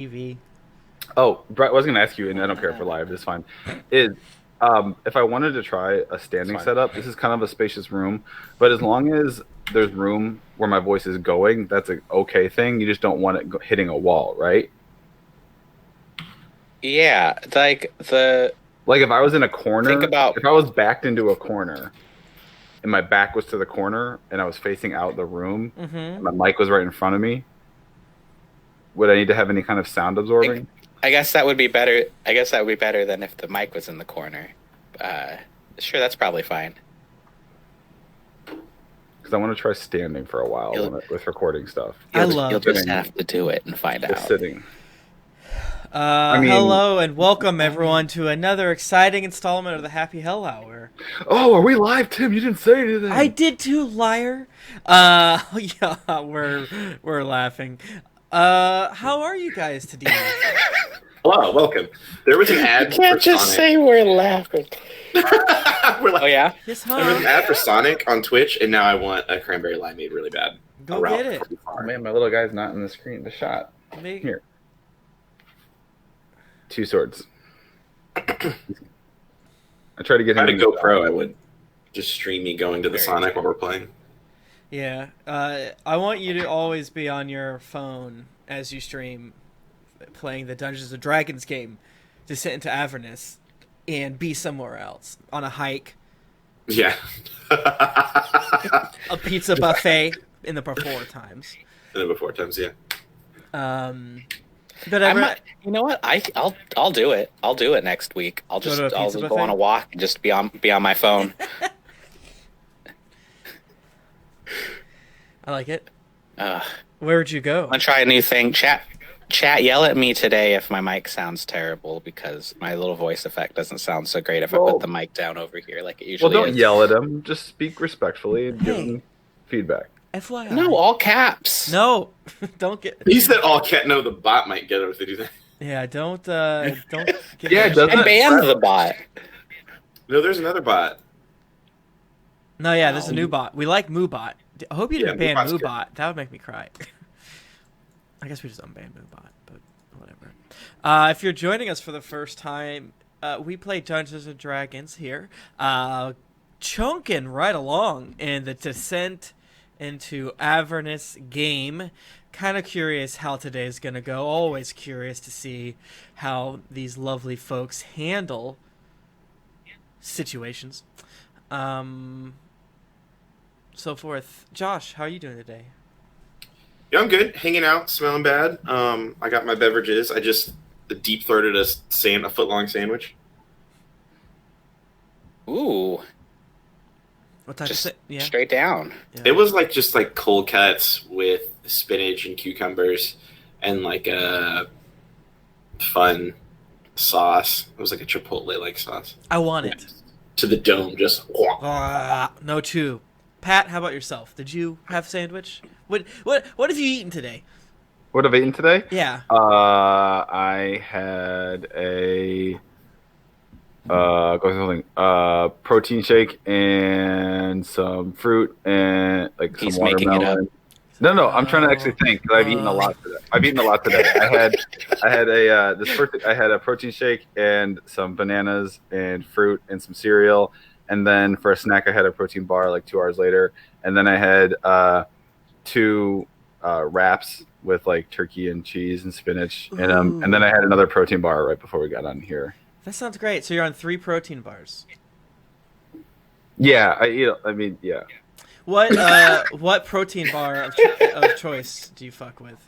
TV. Oh, Brett, I was going to ask you, and I don't care for live, it's fine. If I wanted to try a standing setup, this is kind of a spacious room, but as long as there's room where my voice is going, that's an okay thing. You just don't want it hitting a wall, right? Yeah, Like if I was in a corner, if I was backed into a corner, and my back was to the corner, and I was facing out the room, and my mic was right in front of me, would I need to have any kind of sound absorbing? I guess that would be better. I guess that would be better than if the mic was in the corner. Sure, that's probably fine. Because I want to try standing for a while with recording stuff. You'll just have to do it and find out. Sitting. Hello and welcome everyone to another exciting installment of the Happy Hell Hour. Oh, are we live, Tim? You didn't say anything. I did too, liar. Yeah, we're laughing. How are you guys today? Hello, welcome. There was an ad. You can't just Sonic. say we're laughing. Oh yeah. Yes, There was an ad for Sonic on Twitch, and now I want a cranberry limeade really bad. Go get it. Oh, man, my little guy's not in the screen. The shot. Here. 2 swords. I try to get him to GoPro. I would just stream me going to the Sonic while we're playing. Yeah, I want you to always be on your phone as you stream playing the Dungeons and Dragons game, to sit into Avernus and be somewhere else on a hike. Yeah. A pizza buffet in the before times. In the before times, yeah. But you know what? I'll do it. I'll do it next week. I'll go on a walk and just be on my phone. I like it. Where'd you go? I'm gonna try a new thing. Chat, yell at me today if my mic sounds terrible, because my little voice effect doesn't sound so great if I put the mic down over here like it usually is. Well, don't yell at him. Just speak respectfully and give him feedback. FYI. No, all caps. No, don't get. He said all cat. No, the bot might get him if they do that. Yeah, don't get. Yeah, I banned the bot. No, there's another bot. No, yeah, there's a new bot. We like Moobot. I hope you didn't ban Moobot's Moobot. That would make me cry. I guess we just unbanned Moobot, but whatever. If you're joining us for the first time, we play Dungeons and Dragons here, chunking right along in the Descent into Avernus game. Kind of curious how today's gonna go. Always curious to see how these lovely folks handle situations. So forth. Josh, how are you doing today? Yeah, I'm good. Hanging out, smelling bad. I got my beverages. I just deep throated a foot-long sandwich. Ooh. What type just of yeah. Straight down. Yeah. It was like just like cold cuts with spinach and cucumbers and like a fun sauce. It was like a Chipotle-like sauce. I want it. To the dome, just. No chew. Pat, how about yourself? Did you have a sandwich? What have you eaten today? What have I eaten today? Yeah. I had a protein shake and some fruit and like He's some watermelon. making it up. No, I'm trying to actually think because I've eaten a lot today. I had a protein shake and some bananas and fruit and some cereal. And then for a snack, I had a protein bar like 2 hours later. And then I had 2 wraps with like turkey and cheese and spinach in them. And then I had another protein bar right before we got on here. That sounds great. So you're on 3 protein bars. Yeah. Yeah. What protein bar of choice do you fuck with?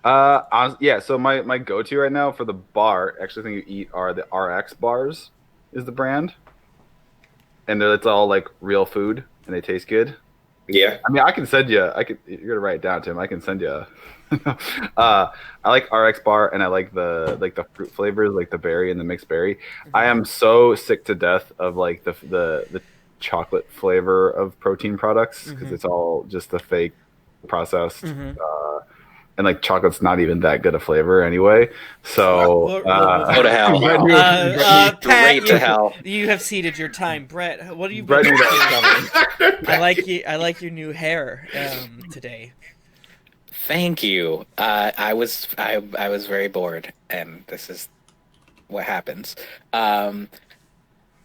So my go-to right now for the bar, actually thing you eat are the RX bars is the brand. And it's all like real food, and they taste good. Yeah, I mean, I can send you. You're gonna write it down, Tim. I can send you. I like RX bar, and I like the fruit flavors, like the berry and the mixed berry. I am so sick to death of like the chocolate flavor of protein products because it's all just a fake processed. And like chocolate's not even that good a flavor anyway. So go to hell. Pat, to hell. You have ceded your time, Brett. What are you? Brett, I like your new hair today. Thank you. I was very bored, and this is what happens. I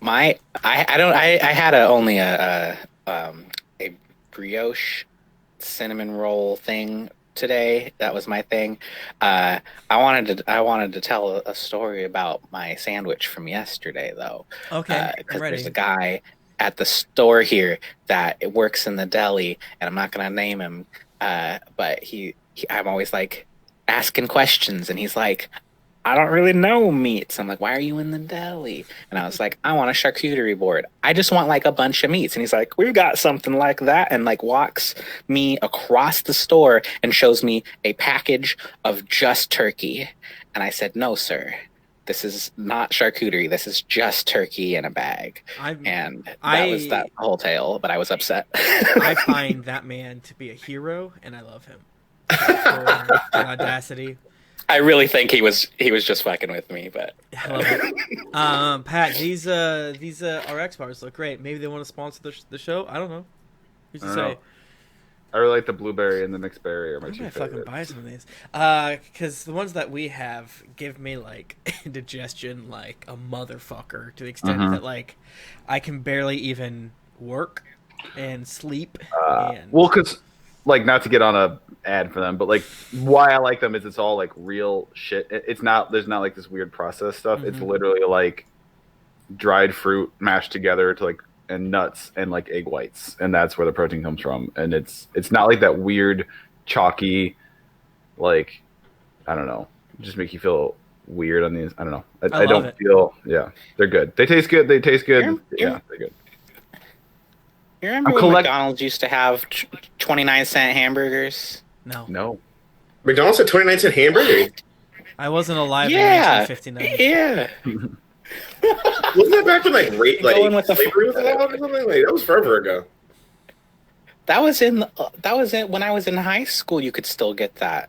had only a brioche cinnamon roll thing today. That was my thing. I wanted to tell a story about my sandwich from yesterday, though. Okay, because I'm ready. there's a guy at the store here that works in the deli, and I'm not gonna name him. But I'm always like asking questions, and he's like, I don't really know meats. I'm like, why are you in the deli? And I was like, I want a charcuterie board. I just want like a bunch of meats. And he's like, we've got something like that. And like walks me across the store and shows me a package of just turkey. And I said, no, sir, this is not charcuterie. This is just turkey in a bag. And that was that whole tale, but I was upset. I find that man to be a hero, and I love him for the audacity. I really think he was just fucking with me, but I love it. Pat, these RX bars look great. Maybe they want to sponsor the show. I don't know. Who's to say? I really like the blueberry and the mixed berry are my two I'm gonna favorites. fucking buy some of these. Because the ones that we have give me like indigestion like a motherfucker, to the extent that like I can barely even work and sleep. Well, because like, not to get on a ad for them, but like why I like them is it's all like real shit. It's not, there's not like this weird process stuff. It's literally like dried fruit mashed together to like, and nuts and like egg whites, and that's where the protein comes from. And it's not like that weird chalky, like, I don't know, just make you feel weird on these. I don't know. I don't feel. Yeah, they're good. They taste good. Yeah, they're good. You remember when McDonald's used to have 29-cent hamburgers? No. McDonald's had 29-cent hamburger? I wasn't alive in 1959. Yeah. Wasn't that back when slavery was allowed or something? Like, that was forever ago. That was when I was in high school. You could still get that.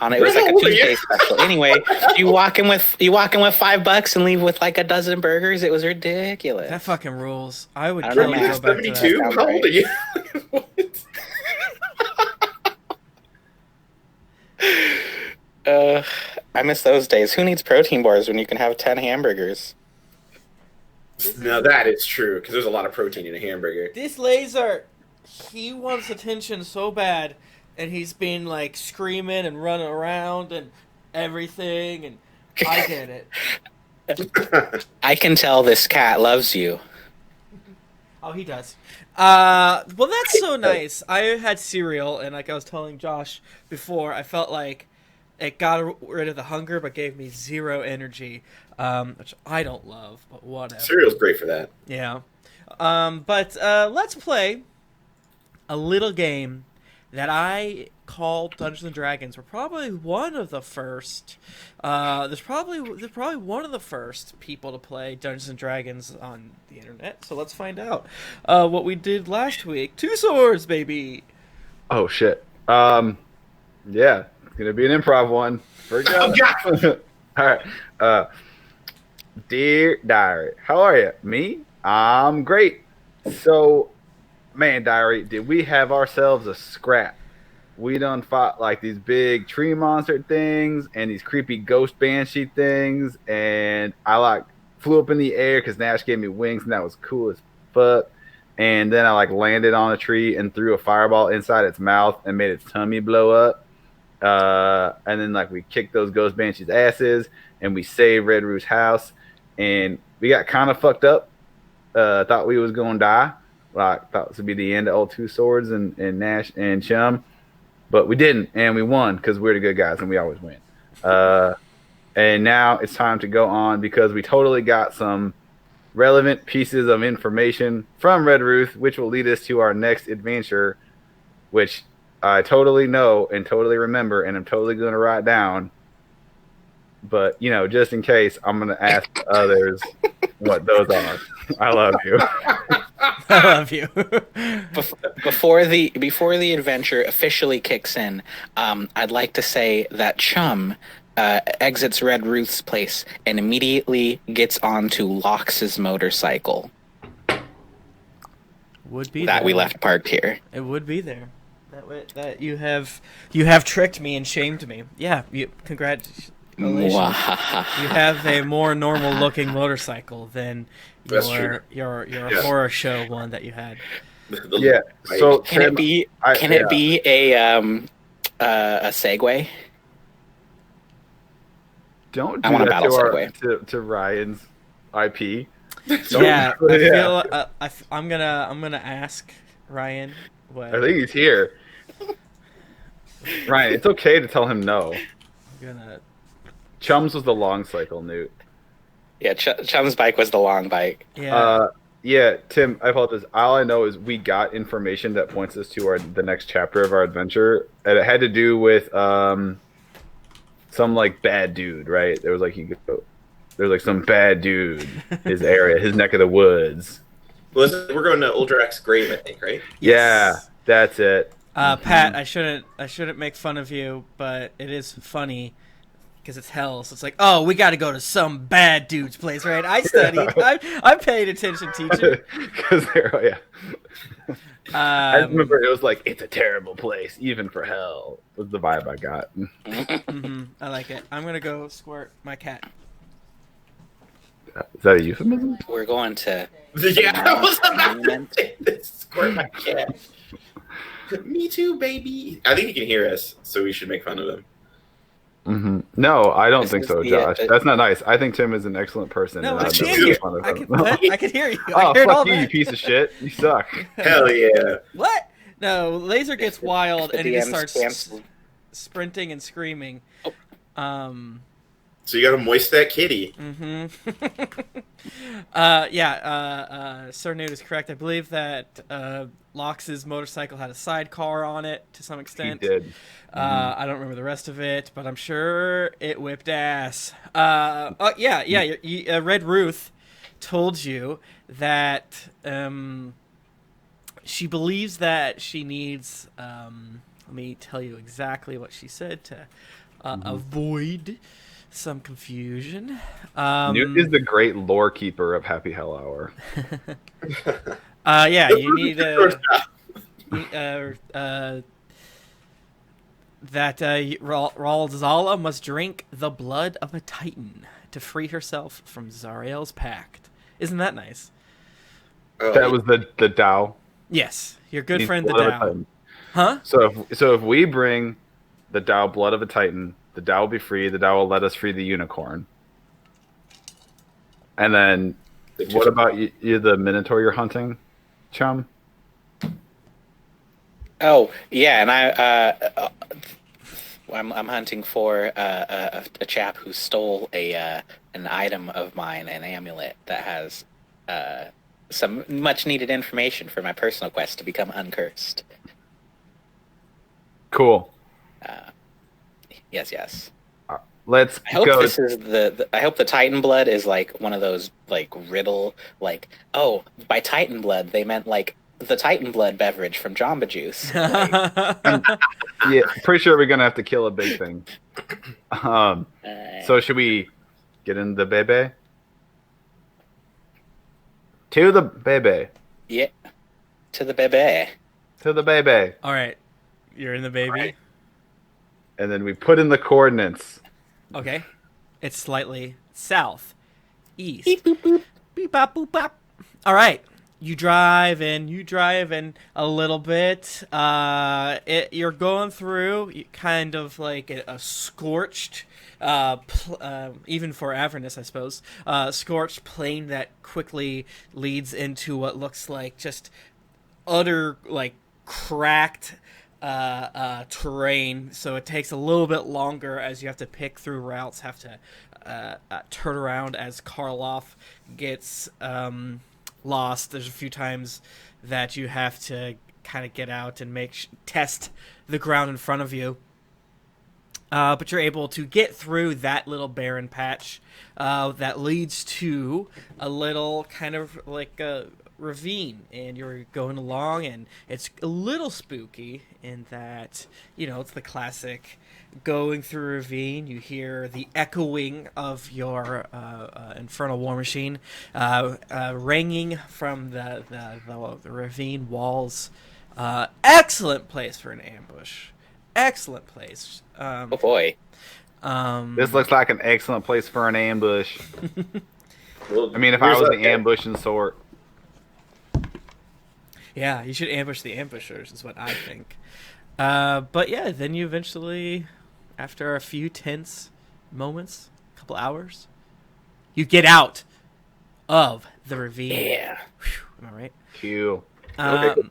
It was like a Tuesday special. Anyway, you walk in with $5 and leave with like a dozen burgers. It was ridiculous. That fucking rules. I would I kill don't to know. go back to that. 72? How old are you? What? I miss those days. Who needs protein bars when you can have 10 hamburgers? No, that is true, because there's a lot of protein in a hamburger. This laser, he wants attention so bad, and he's been like screaming and running around and everything, and I get it. I can tell this cat loves you. Oh, he does. Well, that's so nice. I had cereal, and like I was telling Josh before, I felt like it got rid of the hunger, but gave me zero energy, which I don't love, but whatever. Cereal's great for that. Yeah. But let's play a little game that I call Dungeons and Dragons. We're probably one of the first. There's probably one of the first people to play Dungeons and Dragons on the internet. So let's find out what we did last week. Two swords, baby. Oh shit. Yeah, it's gonna be an improv one. All right. Dear Diary, how are you? Me? I'm great. So, man, Diary, did we have ourselves a scrap? We done fought like these big tree monster things and these creepy ghost banshee things, and I like flew up in the air because Gnash gave me wings, and that was cool as fuck. And then I like landed on a tree and threw a fireball inside its mouth and made its tummy blow up. And then like we kicked those ghost banshees' asses, and we saved Red Root's house, and we got kind of fucked up. Thought we was gonna die. Like thought this would be the end of old Two Swords and Gnash and Chum, but we didn't, and we won because we're the good guys and we always win. And now it's time to go on because we totally got some relevant pieces of information from Red Ruth, which will lead us to our next adventure, which I totally know and totally remember, and I'm totally going to write down. But, you know, just in case, I'm going to ask others what those are. I love you. I love you. Before the adventure officially kicks in, I'd like to say that Chum exits Red Ruth's place and immediately gets onto Lox's motorcycle Would be that there. we left parked here. It would be there. that you have tricked me and shamed me. Yeah, congratulations. You have a more normal looking motorcycle than your horror show one that you had. Yeah. So can it be a Segway? Don't do I want a that battle Segway. to Ryan's IP. Yeah, I feel I'm gonna ask Ryan. What? I think he's here. Ryan, it's okay to tell him no. I'm gonna. Chum's was the long cycle, Newt. Yeah, Chum's bike was the long bike. Yeah. Yeah, Tim, I apologize. All I know is we got information that points us to the next chapter of our adventure, and it had to do with some like bad dude, right? There was like some bad dude, his area, his neck of the woods. Well, we're going to Uldrax's grave, I think, right? Yeah, that's it. Pat, I shouldn't make fun of you, but it is funny because it's hell. So it's like, oh, we got to go to some bad dude's place, right? I studied. I paid attention, teacher. Because I remember it was like, it's a terrible place, even for hell. Was the vibe I got. I like it. I'm gonna go squirt my cat. Is that a euphemism? We're going to. Yeah, I was about to say this. Squirt my cat. Me too, baby. I think he can hear us, so we should make fun of him. Mm-hmm. No, I don't think so, Josh. That's not nice. I think Tim is an excellent person. No, and I can hear you. I can hear you. Oh, fuck you, you piece of shit. You suck. Hell yeah. What? No, Laser gets wild and he just starts canceled. sprinting and screaming. So you gotta moist that kitty. Sir Newt is correct. I believe that Lox's motorcycle had a sidecar on it to some extent. He did. I don't remember the rest of it, but I'm sure it whipped ass. Red Ruth told you that she believes that she needs. Let me tell you exactly what she said to avoid some confusion. Newt is the great lore keeper of Happy Hell Hour. You need that Ralzala must drink the blood of a Titan to free herself from Zariel's pact. Isn't that nice? That was the Tao. Yes, your good friend the Tao. Huh? So if we bring the Tao blood of a Titan, the Tao will be free. The Tao will let us free the unicorn. And then, what about you? The Minotaur you're hunting, Chum? Oh yeah, and I'm hunting for a chap who stole an item of mine, an amulet that has some much needed information for my personal quest to become uncursed. Cool. Yes. Let's I hope go. This is I hope the Titan blood is like one of those like riddle like by Titan blood they meant like the Titan blood beverage from Jamba Juice. Yeah, pretty sure we're gonna have to kill a big thing. So should we get in the bebe? To the bebe. Yeah. To the bebe. To the bebe. All right, you're in the baby. Right. And then we put in the coordinates. Okay. It's slightly south, east. Beep, boop, boop. Beep, bop, boop, bop. All right. You drive in a little bit. You're going through kind of like a scorched, even for Avernus, I suppose, scorched plain that quickly leads into what looks like just utter, like, cracked terrain, so it takes a little bit longer as you have to pick through routes, have to turn around as Karloff gets lost. There's a few times that you have to kind of get out and test the ground in front of you. But you're able to get through that little barren patch that leads to a little kind of like a ravine, and you're going along, and it's a little spooky in that, it's the classic going through a ravine. You hear the echoing of your infernal war machine ringing from the ravine walls Excellent place for an ambush. Excellent place. Oh boy. This looks like an excellent place for an ambush. Well, I mean, if I here's was a- the ambushing sort. Yeah, you should ambush the ambushers, is what I think. But yeah, then you eventually, after a few tense moments, a couple hours, you get out of the ravine. Yeah. Whew, am I right? Cool. Okay.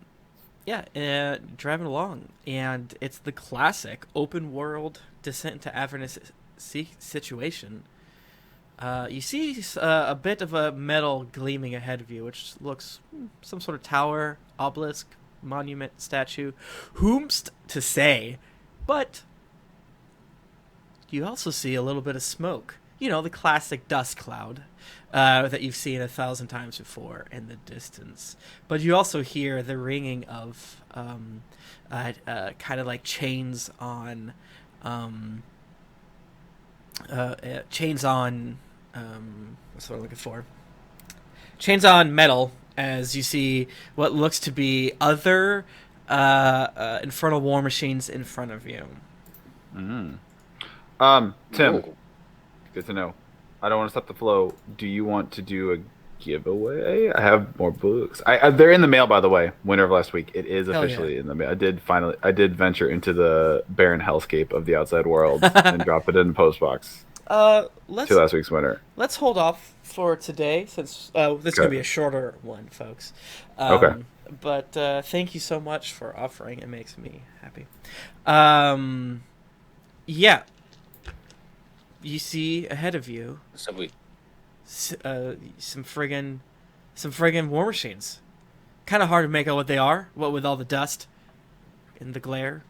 Yeah, driving along, and it's the classic open world descent into Avernus situation. You see a bit of a metal gleaming ahead of you, which looks some sort of tower, obelisk, monument, statue. Whomst to say, but you also see a little bit of smoke. You know, the classic dust cloud that you've seen 1,000 times before in the distance. But you also hear the ringing of kind of like chains on what's what I'm looking for? Chains on metal, as you see what looks to be other infernal war machines in front of you. Tim, Ooh. good to know. I don't want to stop the flow. Do you want to do a giveaway? I have more books. They're in the mail, by the way. Winter of last week. It is Hell officially in the mail. I did venture into the barren hellscape of the outside world and drop it in the post box Let's to last week's winter. let's hold off for today since this is gonna Okay. be a shorter one, folks. Okay. But thank you so much for offering. It makes me happy. Yeah. You see ahead of you So we some friggin' war machines. Kind of hard to make out what they are. What with all the dust and the glare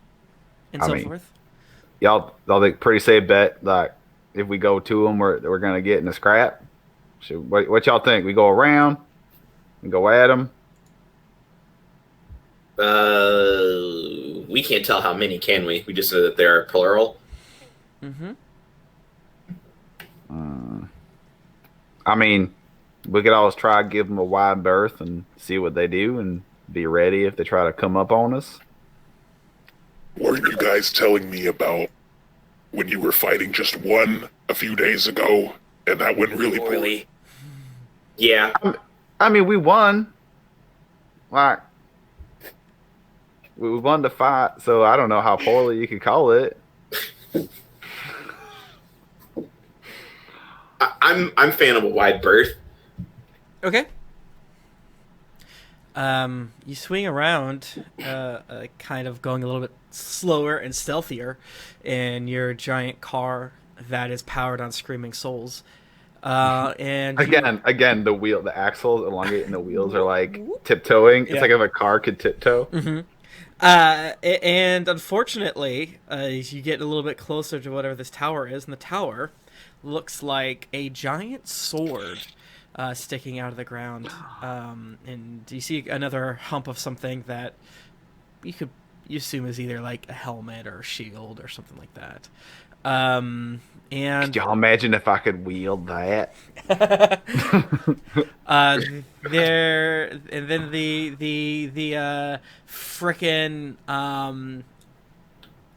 and I so mean, forth. Y'all think pretty safe bet like if we go to them, we're gonna get in a scrap. So what y'all think? We go around and go at them. We can't tell how many, can we? We just know that they're plural. Mm-hmm. I mean, we could always try to give them a wide berth and see what they do and be ready if they try to come up on us. Weren't you guys telling me about when you were fighting just one a few days ago, and that went really poorly? poorly. Yeah. I mean, we won. Like, we won the fight, so I don't know how poorly you could call it. I'm a fan of a wide berth. Okay. You swing around, kind of going a little bit slower and stealthier in your giant car that is powered on screaming souls. And Again, the axles elongate and the wheels are like tiptoeing. It's Yeah. like if a car could tiptoe. and unfortunately, as you get a little bit closer to whatever this tower is, and the tower looks like a giant sword sticking out of the ground. And you see another hump of something that you assume is either like a helmet or a shield or something like that. And Could y'all imagine if I could wield that? there, and then the frickin'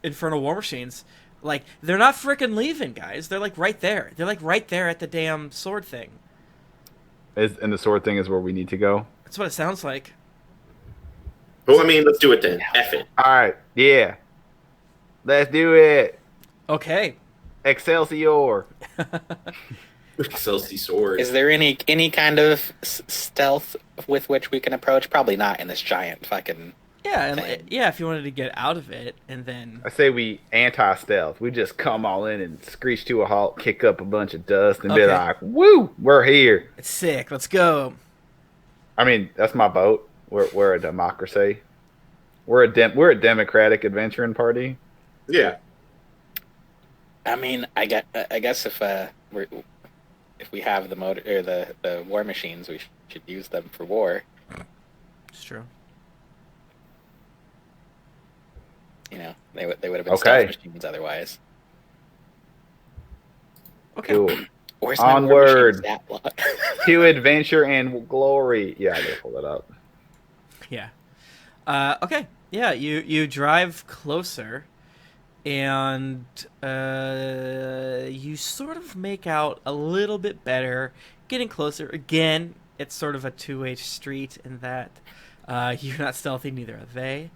infernal war machines, like they're not frickin' leaving, guys. They're like right there. They're like right there at the damn sword thing. And the sword thing is where we need to go. That's what it sounds like. Well, I mean, let's do it then. F it. All right, yeah, let's do it. Okay. Excelsior. Excelsior sword. Is there any kind of stealth with which we can approach? Probably not in this giant fucking. Yeah, and, thing. yeah. If you wanted to get out of it, and then I say we anti-stealth. We just come all in and screech to a halt, kick up a bunch of dust, and be Okay. like, "Woo, we're here." it's sick. Let's go. I mean, that's my boat. We're a democracy. We're a democratic adventuring party. Yeah. I mean, I guess if we have the motor or the war machines, we should use them for war. It's true. You know, they would have been Okay. stealth machines otherwise. Okay. Cool. Where's my war Onward. machine stat block? To adventure and glory. Yeah, I gotta pull that up. Yeah. Okay. Yeah, you drive closer, and you sort of make out a little bit better. Getting closer again. It's sort of a two-way street in that you're not stealthy, neither are they.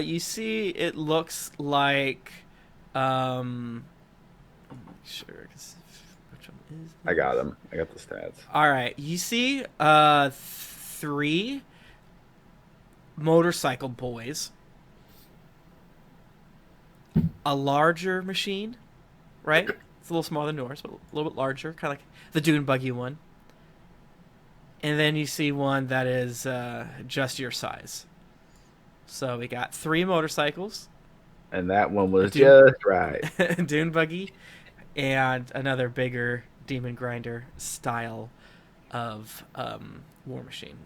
You see, it looks like. I'm not sure. 'Cause which one is? I got them. I got the stats. All right. You see, 3 motorcycle boys, a larger machine, right? It's a little smaller than yours, but a little bit larger, kind of like the dune buggy one. And then you see one that is just your size. So we got 3 motorcycles, And that one was Dune- just right. dune buggy, and another bigger demon grinder style of war machine.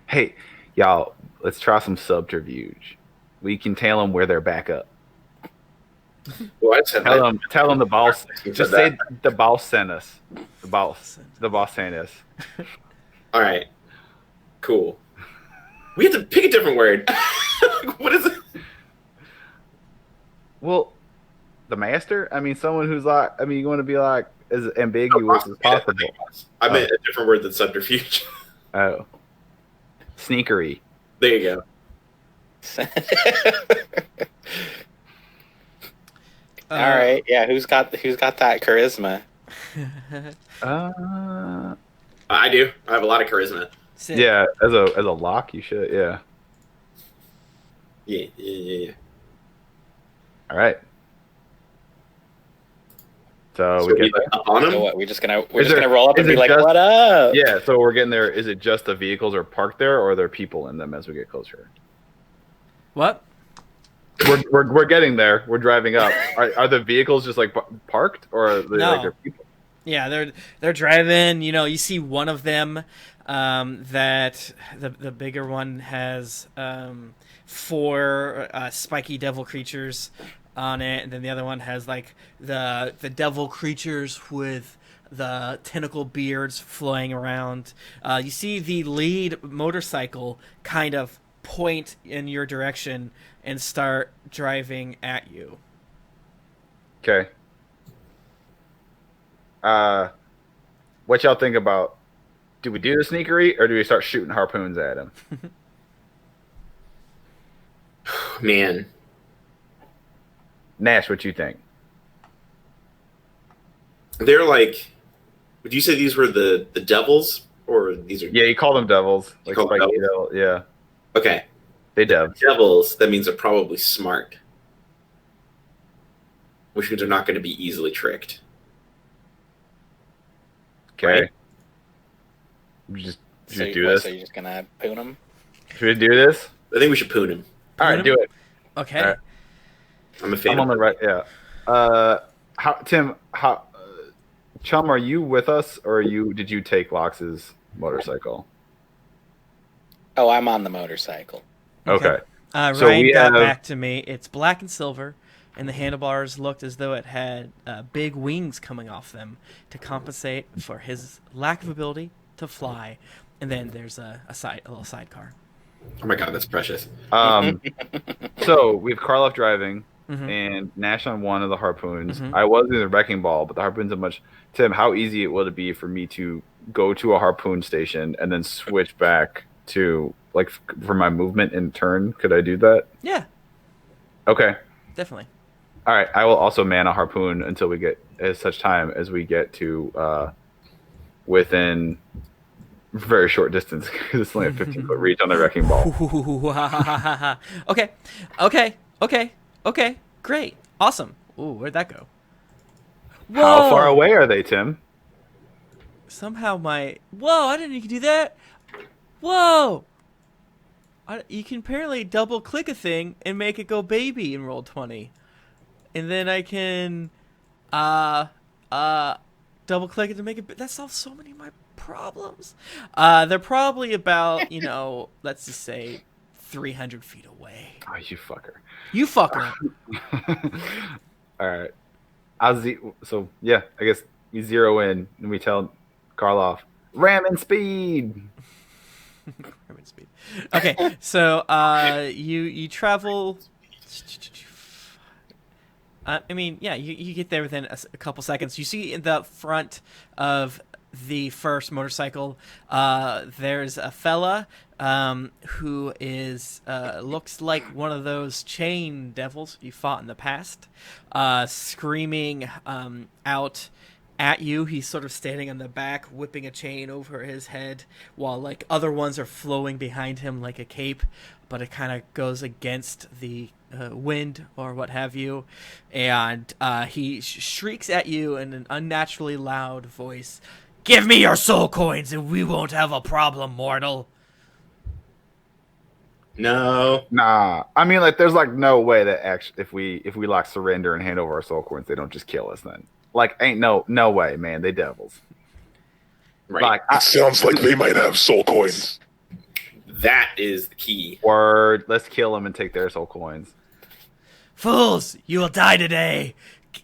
Hey, y'all, let's try some subterfuge. We can tell them where they're back up. Well, I said that. Tell them the boss. You Just said say that. the boss sent us. The boss sent us. All right. Cool. We have to pick a different word. What is it? Well, the master. I mean, someone who's like. I mean, you want to be like as ambiguous as possible. I meant a different word than subterfuge. Oh, sneakery. There you go. All right, yeah. Who's got that charisma? I do. I have a lot of charisma. Sid. Yeah, as a lock, you should. Yeah. Yeah. All right. So So we we get like up on So him. what? We're just gonna Is there- roll up and is be it like, just- "What up?" yeah. So we're getting there. Is it just the vehicles are parked there, or are there people in them as we get closer? What? We're getting there. We're driving up. Are the vehicles just like parked, or are they No. like they're people? Yeah, they're driving. You know, you see one of them that the bigger one has 4 spiky devil creatures on it, and then the other one has like the devil creatures with the tentacle beards flowing around. You see the lead motorcycle kind of point in your direction and start driving at you. Okay. What y'all think about? Do we do the sneakery, or do we start shooting harpoons at him? Man. Gnash, what you think? They're like, would you say these were the devils? Or these are... Yeah, you call them devils. You Like call them spiky devils? devil. Yeah, Okay. they dev. Devils, that means they're probably smart. Which means they're not going to be easily tricked. Okay. Right. Just So, do this. So you're just gonna poon them? Should we do this? I think we should poon him. All right, him? do it. Okay. All right. I'm a fan I'm on of the right. Yeah. Tim, Chum, are you with us, or did you take Lox's motorcycle? Oh, I'm on the motorcycle. Okay. So Ryan we got have- back to me. It's black and silver, and the handlebars looked as though it had big wings coming off them to compensate for his lack of ability to fly. And then there's a little sidecar. Oh my god, that's precious. So we have Karloff driving Mhm. and Gnash on one of the harpoons. Mhm. I was in the wrecking ball, but the harpoons are much. Tim, how easy would it be for me to go to a harpoon station and then switch back to like for my movement in turn? Could I do that? Yeah, Okay. definitely. All right. I will also man a harpoon until we get as such time as we get to within very short distance because it's only a 15-foot reach on the wrecking ball. Okay. Great. Awesome. Ooh, where'd that go? How far Whoa! away are they, Tim? Somehow Whoa, I didn't know you could do that. Whoa! You can apparently double click a thing and make it go baby in Roll20. And then I can double click it to make it. That solves so many of my problems. They're probably about, let's just say 300 feet away. Oh, you fucker. You fucker. All right. So yeah, I guess we zero in and we tell Karloff, ram and speed. Movement speed. Okay, so you travel. I mean, yeah, you get there within a couple seconds. You see in the front of the first motorcycle, there's a fella who is looks like one of those chain devils you fought in the past, screaming out at you. He's sort of standing on the back, whipping a chain over his head, while like other ones are flowing behind him like a cape, but it kind of goes against the wind or what have you, and he shrieks at you in an unnaturally loud voice, "Give me your soul coins and we won't have a problem, mortal." No. Nah, I mean, like, there's like no way that actually, if we like surrender and hand over our soul coins, they don't just kill us. Then, like, ain't no way, man. They devils. Right. Like, It sounds like they might have soul coins. That is the key. word. Let's kill them and take their soul coins. Fools, you will die today.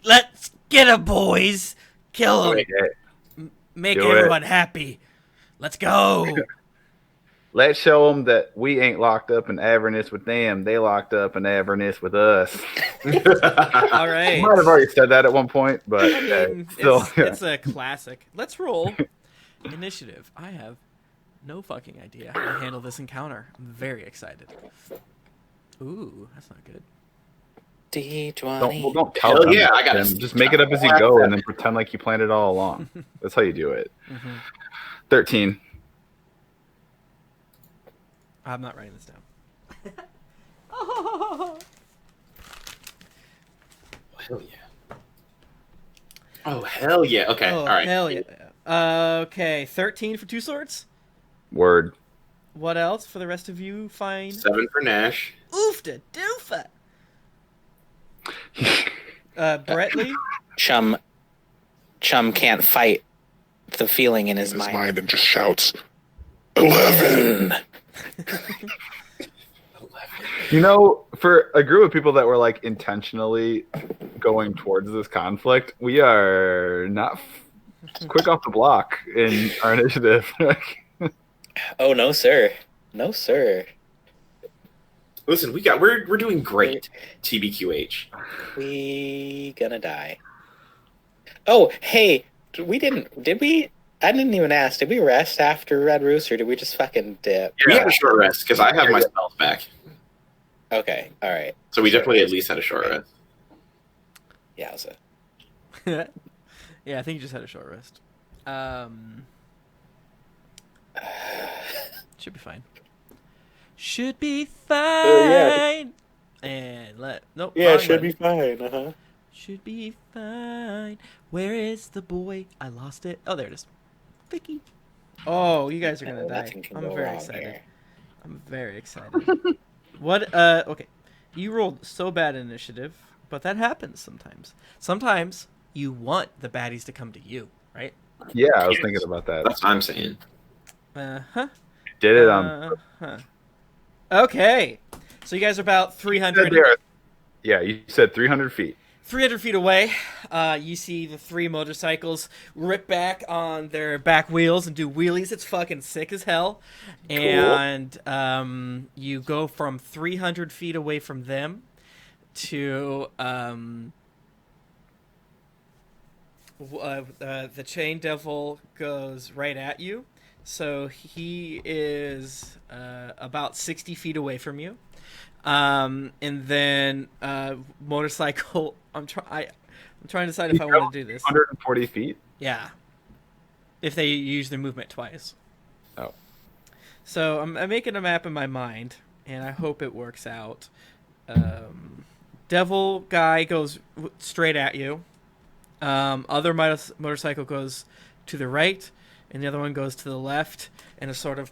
Let's get 'em, boys. Kill 'em. Okay. Make Do everyone happy. Let's go. Let's show them that we ain't locked up in Avernus with them. They locked up in Avernus with us. All right. I might have already said that at one point, but I mean, still. it's a classic. Let's roll initiative. I have no fucking idea how to handle this encounter. I'm very excited. Ooh, that's not good. D20. Don't tell Hell them. yeah, I got Them. Just make it up as you go and then pretend like you planned it all along. That's how you do it. 13. I'm not writing this down. Hell yeah. Oh, hell yeah. Okay, Oh, all right. hell yeah. Okay, 13 for two swords. Word. What else for the rest of you find? 7 for Gnash. Oofta doofa. Bretley? Chum can't fight the feeling in his His mind. mind and just shouts, 11. You know, for a group of people that were like intentionally going towards this conflict, we are not quick off the block in our initiative. Oh no, sir. No, sir. Listen, we're doing great. TBQH. We gonna die. Oh, hey, did we? I didn't even ask. Did we rest after Red Rooster? Or did we just fucking dip? We had a short rest because I have my spells back. Okay, all right. So we definitely at least had a short rest. Yowza. Yeah, I think you just had a short rest. Should be fine. Should be fine. And nope. Yeah, wrong it should button. be fine. Uh huh. Should be fine. Where is the boy? I lost it. Oh, there it is. Vicky. Oh, you guys are gonna die. Nothing can I'm go very wrong excited. here. I'm very excited. What? Okay. You rolled so bad in initiative, but that happens sometimes. Sometimes you want the baddies to come to you, right? Yeah, I was thinking about that. That's what I'm saying. Huh. Did it on. Huh. Okay. So you guys are about 300. Yeah, you said 300 feet. 300 feet away, you see the three motorcycles rip back on their back wheels and do wheelies. It's fucking sick as hell. Cool. And you go from 300 feet away from them to the chain devil goes right at you. So he is about 60 feet away from you. And then motorcycle. I'm trying to decide if I want to do this. 140 feet. Yeah. If they use their movement twice. Oh. So I'm making a map in my mind, and I hope it works out. Devil guy goes straight at you. Other motorcycle goes to the right, and the other one goes to the left, and a sort of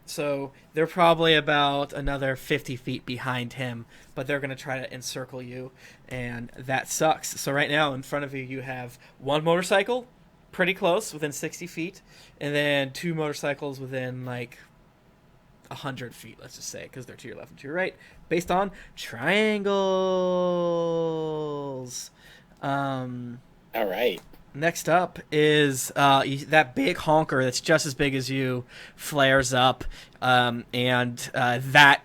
so they're probably about another 50 feet behind him, but they're going to try to encircle you, and that sucks. So right now in front of you, you have one motorcycle pretty close, within 60 feet, and then two motorcycles within like 100 feet, let's just say, because they're to your left and to your right, based on triangles. All right. Next up is that big honker that's just as big as you flares up, and that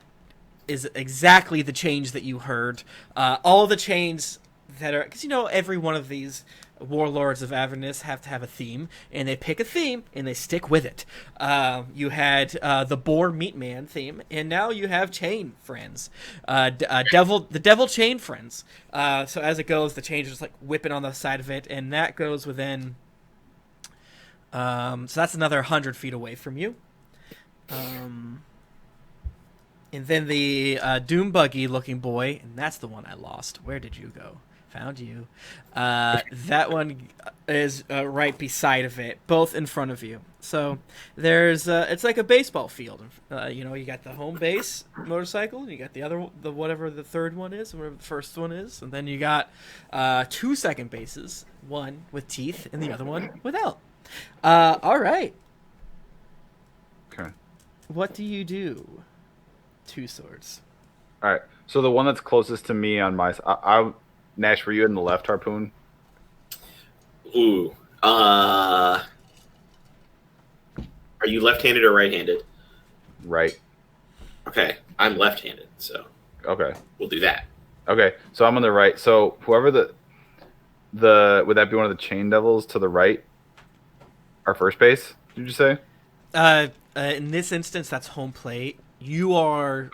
is exactly the change that you heard. All the chains that are, because every one of these warlords of Avernus have to have a theme, and they pick a theme and they stick with it. You had the Boar Meat Man theme, and now you have Chain Friends, the Devil Chain Friends. So as it goes, the chain is just like whipping on the side of it, and that goes within. So that's another 100 feet away from you. And then the Doom Buggy looking boy, and that's the one I lost. Where did you go? Found you. That one is right beside of it, both in front of you. So there's it's like a baseball field. You got the home base motorcycle, you got the whatever the third one is, whatever the first one is, and then you got 2 second bases, one with teeth and the other one without. All right. Okay. What do you do? 2 swords. All right. So the one that's closest to me on my side, Gnash, were you in the left harpoon? Ooh. Are you left-handed or right-handed? Right. Okay, I'm left-handed, so Okay. we'll do that. Okay. So I'm on the right. So whoever the would that be one of the chain devils to the right? Our first base? Did you say? In this instance, that's home plate. You are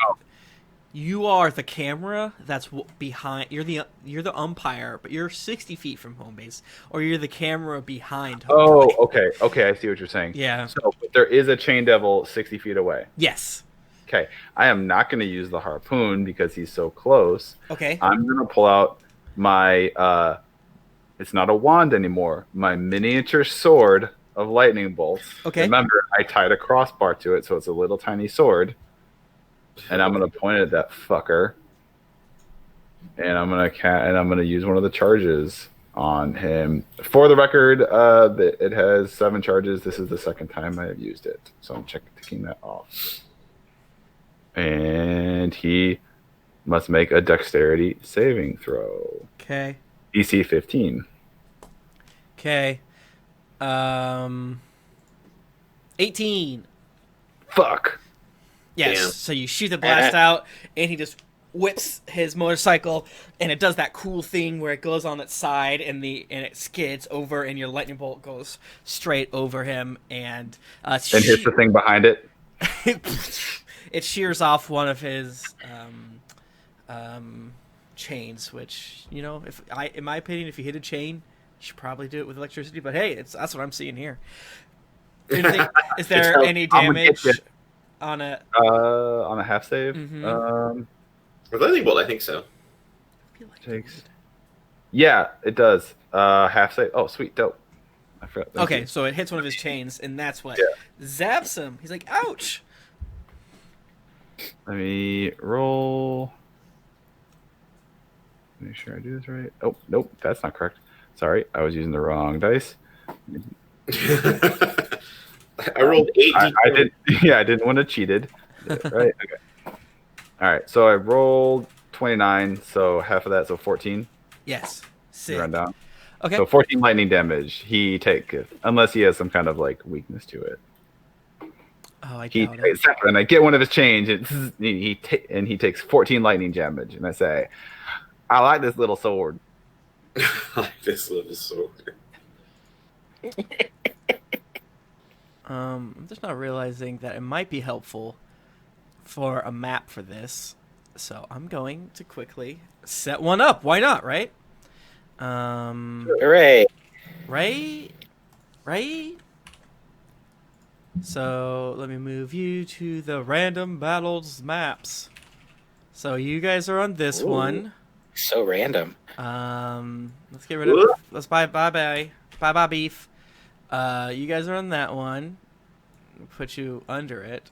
the camera that's behind. You're the umpire, but you're 60 feet from home base, or you're the camera behind home plate. Okay. I see what you're saying. Yeah. So but there is a chain devil 60 feet away. Yes. Okay. I am not going to use the harpoon because he's so close. Okay. I'm going to pull out my it's not a wand anymore. My miniature sword of lightning bolts. Okay. Remember, I tied a crossbar to it, so it's a little tiny sword. And I'm gonna point it at that fucker. And I'm gonna use one of the charges on him. For the record, it has 7 charges. This is the second time I have used it, so I'm taking that off. And he must make a dexterity saving throw. Okay. DC 15. Okay. 18. Fuck. Yes. Damn. So you shoot the blast out, and he just whips his motorcycle, and it does that cool thing where it goes on its side, and it skids over, and your lightning bolt goes straight over him, and Here's the thing behind it. it shears off one of his chains, which in my opinion, if you hit a chain, you should probably do it with electricity. But hey, that's what I'm seeing here. Is there any damage on a half save? Mm-hmm. With lightning bolt, I think so. Takes. Yeah, it does. Half save. Oh, sweet, dope. I forgot. Okay, so it hits one of his chains, and that's what zaps him. He's like, "Ouch!" Let me roll. Make sure I do this right. Oh, nope, that's not correct. Sorry, I was using the wrong dice. I rolled 8. I did. Yeah, I didn't want to cheated. Right. Okay. All right. So I rolled 29. So half of that. So 14. Yes. Sick. Run down. Okay. So 14 lightning damage. He taketh, unless he has some kind of like weakness to it. Oh, I He doubt it. and I get one of his chains. And he takes 14 lightning damage. And I say, I like this little sword. like this little sword. I'm just not realizing that it might be helpful for a map for this, so I'm going to quickly set one up. Why not, right? Hooray! Right? So let me move you to the random battles maps. So you guys are on this one. So random. Let's get rid of. Let's bye beef. You guys are on that one. Put you under it,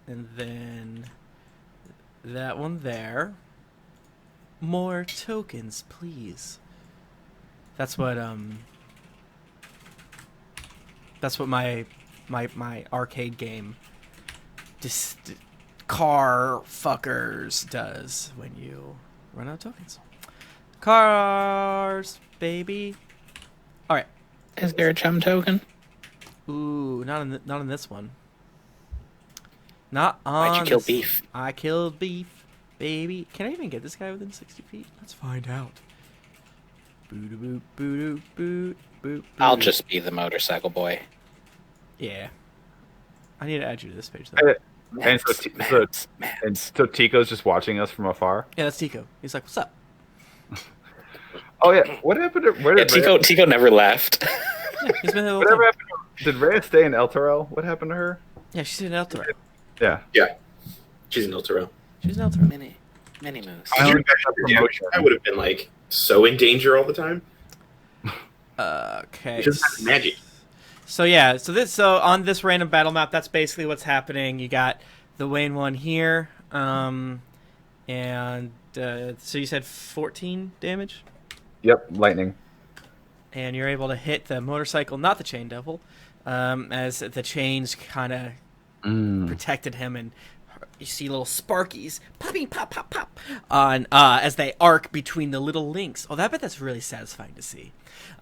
and then that one there. More tokens, please. That's what my arcade game car fuckers does when you run out of tokens. Cars, baby. All right. Is there a chum token? Ooh, not in this one. Not on. Why'd you kill this Beef? one. I killed Beef, baby. Can I even get this guy within 60 feet? Let's find out. Boot boot boot boot boot. I'll just be the motorcycle boy. Yeah. I need to add you to this page though. And so Tico's just watching us from afar. Yeah, that's Tico. He's like, "What's up?" Oh yeah, what happened? Where Yeah, did Tico never left. Yeah, he's been there the whole Whatever time. happened? Did Rhea stay in El Terrell? What happened to her? Yeah, she's in El Toro. Yeah. She's an Ultra. She's in El Toro. Mini moves. I only got that Yeah, promotion. I would have been like so in danger all the time. Okay. It just has magic. So on this random battle map, that's basically what's happening. You got the Wayne one here, and so you said 14 damage, Yep, lightning. and you're able to hit the motorcycle, not the Chain Devil, as the chains kind of protected him, and you see little sparkies popping, pop, pop, pop, on as they arc between the little links. Oh, I bet that's really satisfying to see,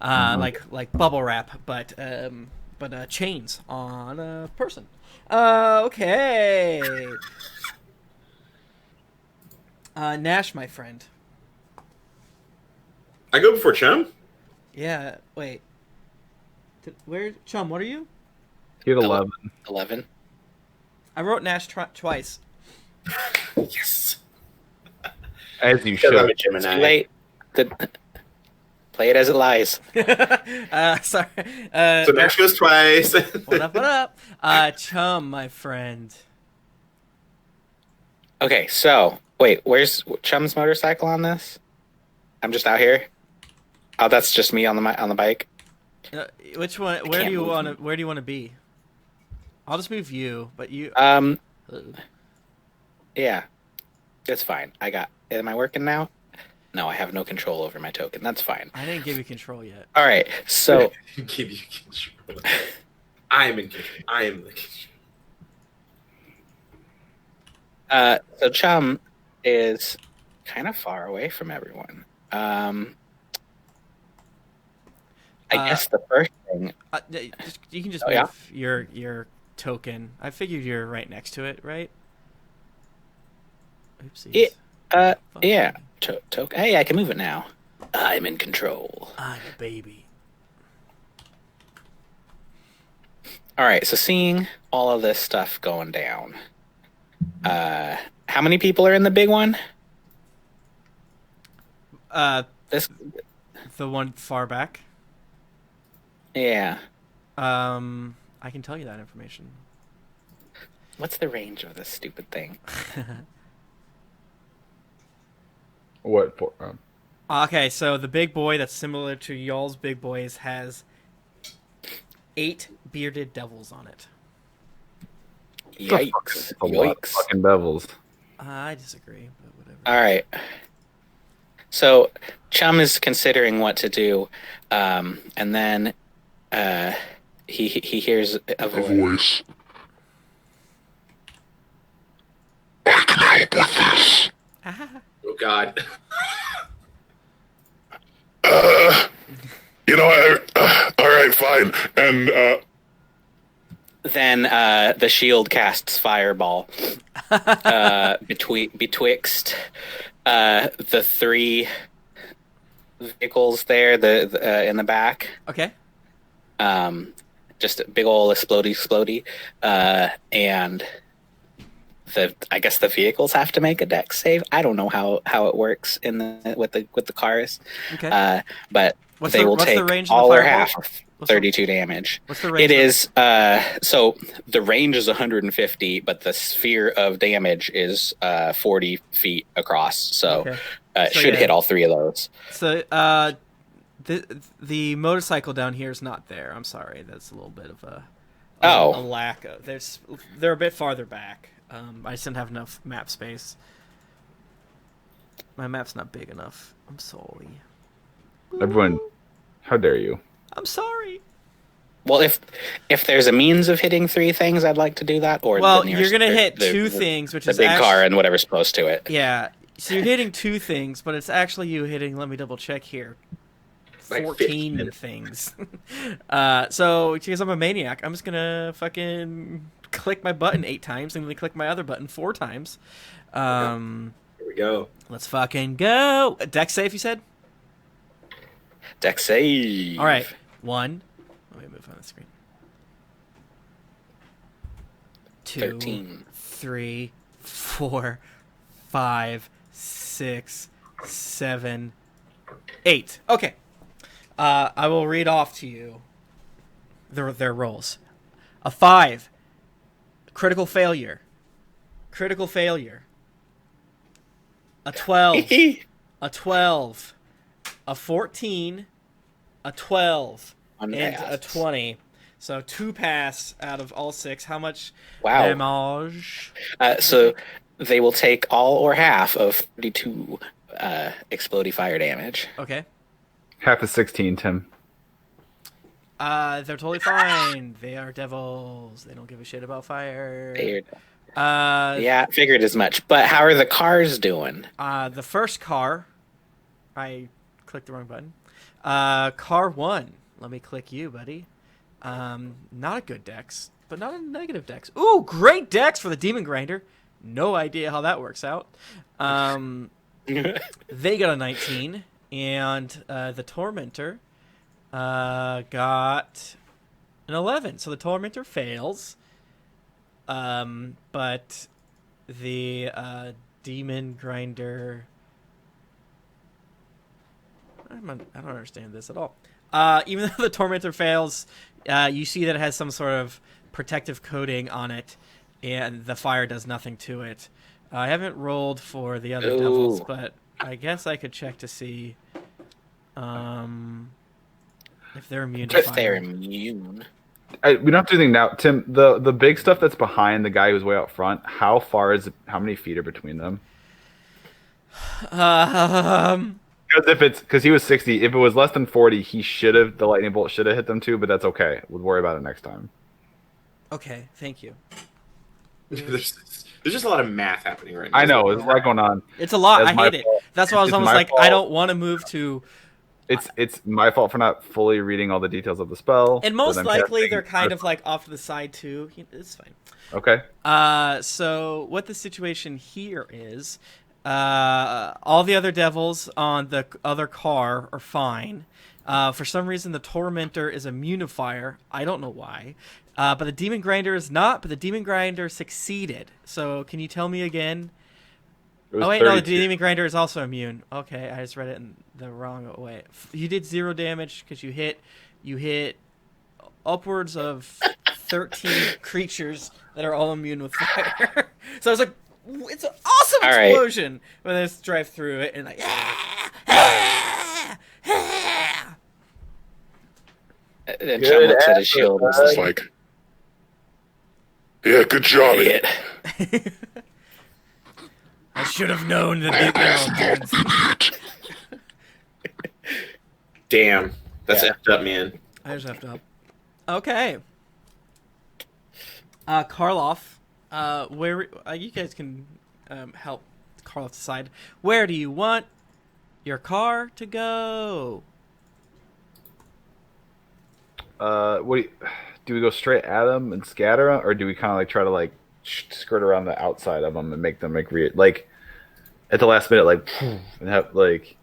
like bubble wrap, but chains on a person. Okay. Gnash, my friend. I go before Chum. Yeah. Wait. Where, Chum? What are you? You're 11. 11. I wrote Gnash twice. Yes. As you Because I'm a should. Too Gemini. late. Play it as it lies. Sorry. So Nash goes twice. What up? What up? Chum, my friend. Okay, so wait, where's Chum's motorcycle on this? I'm just out here. Oh, that's just me on the bike. Which one? Where can't do you move want to? Where do you want to be? I'll just move you, but you. Yeah, it's fine. Am I working now? No, I have no control over my token. That's fine. I didn't give you control yet. All right, so Give you control. I am in control. I am the control. so Chum is kind of far away from everyone. I guess the first thing. You can just Oh, move yeah? your token. I figured you're right next to it, right? Oopsies. Yeah. Token. Hey, I can move it now. I'm in control. I'm a baby. All right, so seeing all of this stuff going down, how many people are in the big one? This, The one far back. yeah. I can tell you that information. What's the range of this stupid thing? What for? Okay, so the big boy that's similar to y'all's big boys has 8 bearded devils on it. Yikes! That's a lot of Yikes! fucking devils. I disagree, but whatever. All right. So Chum is considering what to do, and then he hears a A voice. voice. I can help with this. Oh God. All right, fine. And Then the shield casts fireball betwixt the 3 vehicles there, the in the back. Okay. Just a big ol' explodey, and I guess the vehicles have to make a dex save. I don't know how it works with the cars. Okay. But What's they the- will what's the take range of the all or fireball? half of What's the- 32 damage. What's the range? It is so the range is 150, but the sphere of damage is 40 feet across. So Okay. it So, should yeah. hit all 3 of those. So the motorcycle down here is not there. I'm sorry. That's a little bit of a lack of. They're a bit farther back. I just didn't have enough map space. My map's not big enough. I'm sorry. Everyone, how dare you? I'm sorry. Well, if there's a means of hitting 3 things, I'd like to do that. Or Well, the you're nearest- gonna hit the- 2 the- things, which the is big car and whatever's close to it. Yeah. So you're hitting 2 things, but it's actually you hitting. Let me double check here. Like 14 15. things. So because I'm a maniac, I'm just gonna fucking click my button 8 times and then click my other button 4 times. Here we go. Let's fucking go. Dex save, you said? Dex save. All right. 1. Let me move on the screen. 2, 13. 3, 4, 5, 6, 7, 8. Okay. I will read off to you their rolls. A 5. Critical failure. Critical failure. A 12. A 12. A 14. A 12. And a Unpassed. 20. So 2 pass out of all 6. How much Wow. damage? So they will take all or half of 32 explodey fire damage. Okay. Half is 16, Tim. They're totally fine. They are devils. They don't give a shit about fire. Yeah, figured as much. But how are the cars doing? The first car, I clicked the wrong button. Car 1. Let me click you, buddy. Not a good dex, but not a negative dex. Ooh, great dex for the Demon Grinder. No idea how that works out. They got a 19, and the Tormentor got an 11. So the Tormentor fails. But the Demon Grinder... I don't understand this at all. Even though the Tormentor fails, you see that it has some sort of protective coating on it, and the fire does nothing to it. I haven't rolled for the other devils, but I guess I could check to see if they're immune to If fire. they're immune. We don't have to do anything now, Tim. The big stuff that's behind the guy who's way out front. How many feet are between them? Because he was 60. If it was less than 40, the lightning bolt should have hit them too. But that's okay. We'll worry about it next time. Okay, thank you. There's just a lot of math happening right now. I know there's a lot going on. It's a lot. That's I hate my it. fault. That's why I was It's almost my like, fault. I don't want to move to... It's my fault for not fully reading all the details of the spell. And most that I'm likely casting. they're kind of like off to the side too. It's fine. Okay. So what the situation here is, all the other devils on the other car are fine. For some reason, the Tormentor is immune to fire. I don't know why. But the Demon Grinder is not. But the Demon Grinder succeeded. So can you tell me again? It was Oh wait, no, the 32. Demon Grinder is also immune. Okay, I just read it in the wrong way. You did 0 damage because you hit upwards of 13 creatures that are all immune with fire. So I was like, it's an awesome All right. explosion when I just drive through it and like. And Chum looks at his shield and It's is like, yeah, good job. idiot. I should have known that they're all dudes. Damn. That's Yeah. effed up, man. I just effed up. Okay. Karloff, where you guys can help Karloff decide, where do you want your car to go? Do we go straight at them and scatter them, or do we kind of like try to like skirt around the outside of them and make them like at the last minute like and have like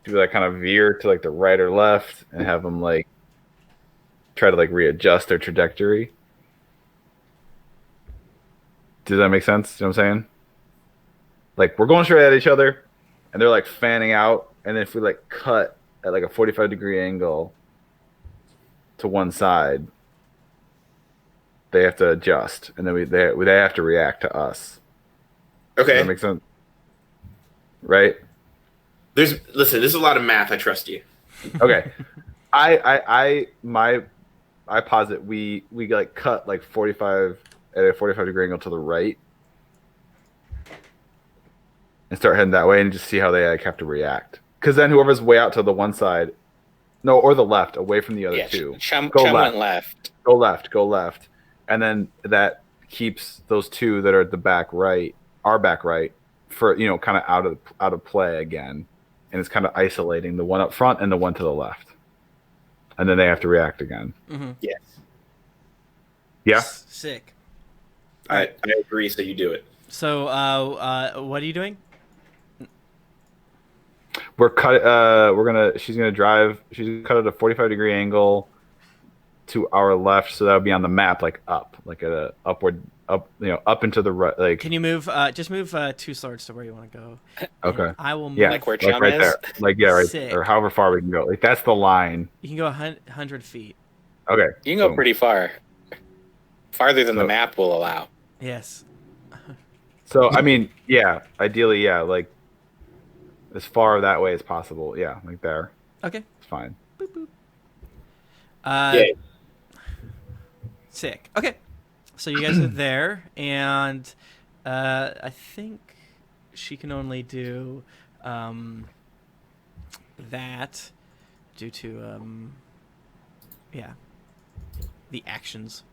do that kind of veer to like the right or left and have them like try to like readjust their trajectory? Does that make sense? You know what I'm saying? Like we're going straight at each other and they're like fanning out, and then if we like cut at like a 45-degree angle to one side, they have to adjust, and then they have to react to us. Does Okay. that make sense? Right? Listen, there's a lot of math. I trust you. Okay. I posit we like cut like 45 at a 45-degree angle to the right and start heading that way and just see how they like have to react. Because then whoever's way out to the one side, no, or the left, away from the other Yeah, two. Chum Go went left. left. Go left. And then that keeps those two that are at the back right, our back right, for kind of out of play again. and it's kind of isolating the one up front and the one to the left, and then they have to react again. Mm-hmm. Yes. Yeah. Sick. I agree. So you do it. So, what are you doing? She's gonna drive. She's gonna cut at a 45-degree angle to our left, so that would be on the map, like up, like a upward, up, up into the right. Like, Can you move? Just move 2 swords to where you want to go. okay, And I will move. yeah, Like where like Chum right is? there, like yeah, right, Sick. or however far we can go. Like that's the line. You can go 100 feet. Okay, You can go boom. pretty far. Farther than the So- map will allow. Yes. So I mean, yeah, ideally, yeah, like as far that way as possible. Yeah, like there, Okay. it's fine. Yay. Sick. Okay. So you guys are there, and I think she can only do that due to the actions,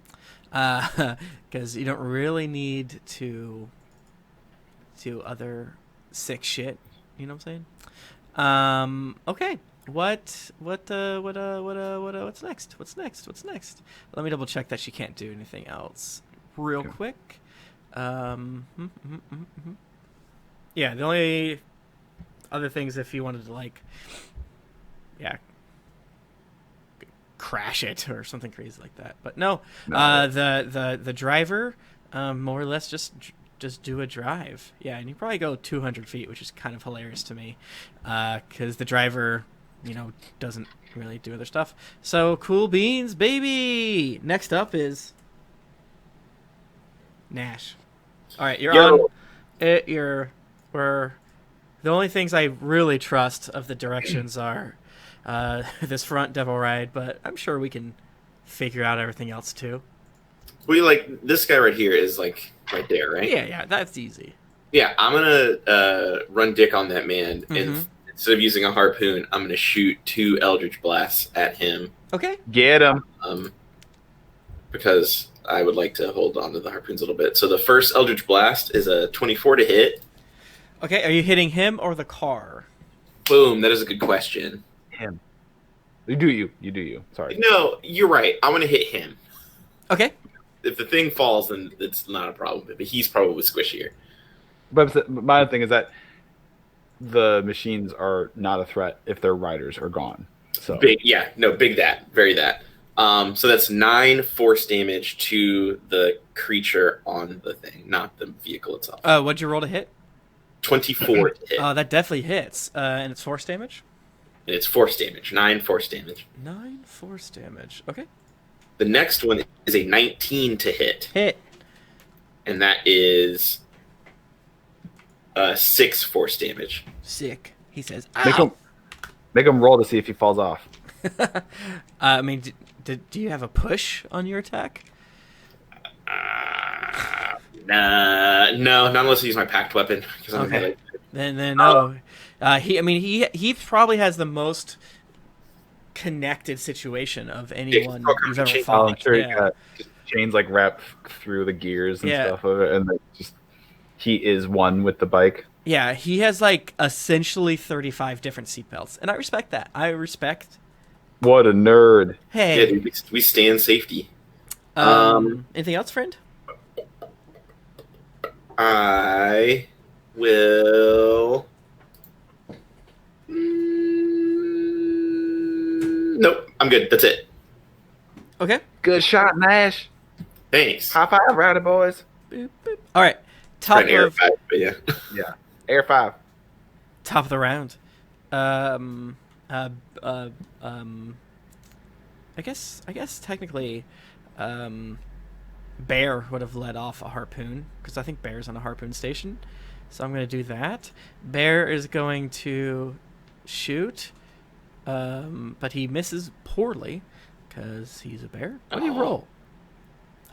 because you don't really need to do other sick shit. You know what I'm saying? Okay. What's next? What's next? Let me double check that she can't do anything else real Okay. quick. Yeah, the only other things if you wanted to crash it or something crazy like that. But no, No. the driver more or less just do a drive. Yeah, and you probably go 200 feet, which is kind of hilarious to me, because the driver, doesn't really do other stuff. So cool beans, baby. Next up is Gnash. All right, you're Yo. on. We're the only things I really trust of the directions are this front devil ride, but I'm sure we can figure out everything else too. We like this guy right here is like right there, right? Yeah, that's easy. Yeah, I'm gonna run dick on that man, and instead of using a harpoon, I'm gonna shoot 2 Eldritch Blasts at him, Okay. Get him. because I would like to hold on to the harpoons a little bit. So the first Eldritch Blast is a 24 to hit. Okay, are you hitting him or the car? Boom, that is a good question. Him. You do you. Sorry. No, you're right. I'm gonna hit him. Okay. If the thing falls, then it's not a problem. But he's probably squishier. But my thing is that the machines are not a threat if their riders are gone. So Big, yeah, no, big that, very that. So that's 9 force damage to the creature on the thing, not the vehicle itself. What'd you roll to hit? 24 to hit. That definitely hits. And it's force damage? And it's force damage, 9 force damage. 9 force damage. Okay. The next one is a 19 to hit, Hit. and that is 6 force damage. Sick. He says, make him roll to see if he falls off. I mean, do you have a push on your attack? No, not unless I use my packed weapon. 'Cause I'm Okay. like, Then no. He probably has the most connected situation of anyone you've ever chain- Oh, I'm fought. sure Yeah. he got chains like wrapped through the gears and Yeah. stuff of it, and like just he is one with the bike. Yeah, he has like essentially 35 different seatbelts, and I respect that. What a nerd! yeah, Hey, dude, we stay in safety. anything else, friend? I will. Nope, I'm good. That's it. Okay. Good shot, Gnash. Thanks. High five, rowdy boys. Boop, boop. All right. Top Trying to air of five, but yeah. Yeah, air 5. top of the round. I guess technically, Bear would have let off a harpoon because I think Bear's on a harpoon station. So I'm going to do that. Bear is going to shoot, but he misses poorly because he's a bear. What do you Oh. roll?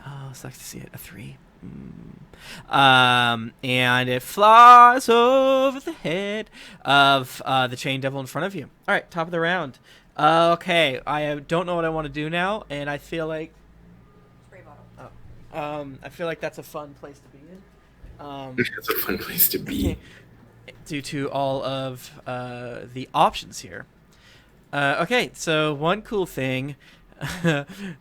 Oh, sucks to see it. A 3. And it flies over the head of the chain devil in front of you. All right, top of the round. Okay, I don't know what I want to do now, and I feel like I feel like that's a fun place to be in. That's a fun place to be. due to all of the options here. Okay, so one cool thing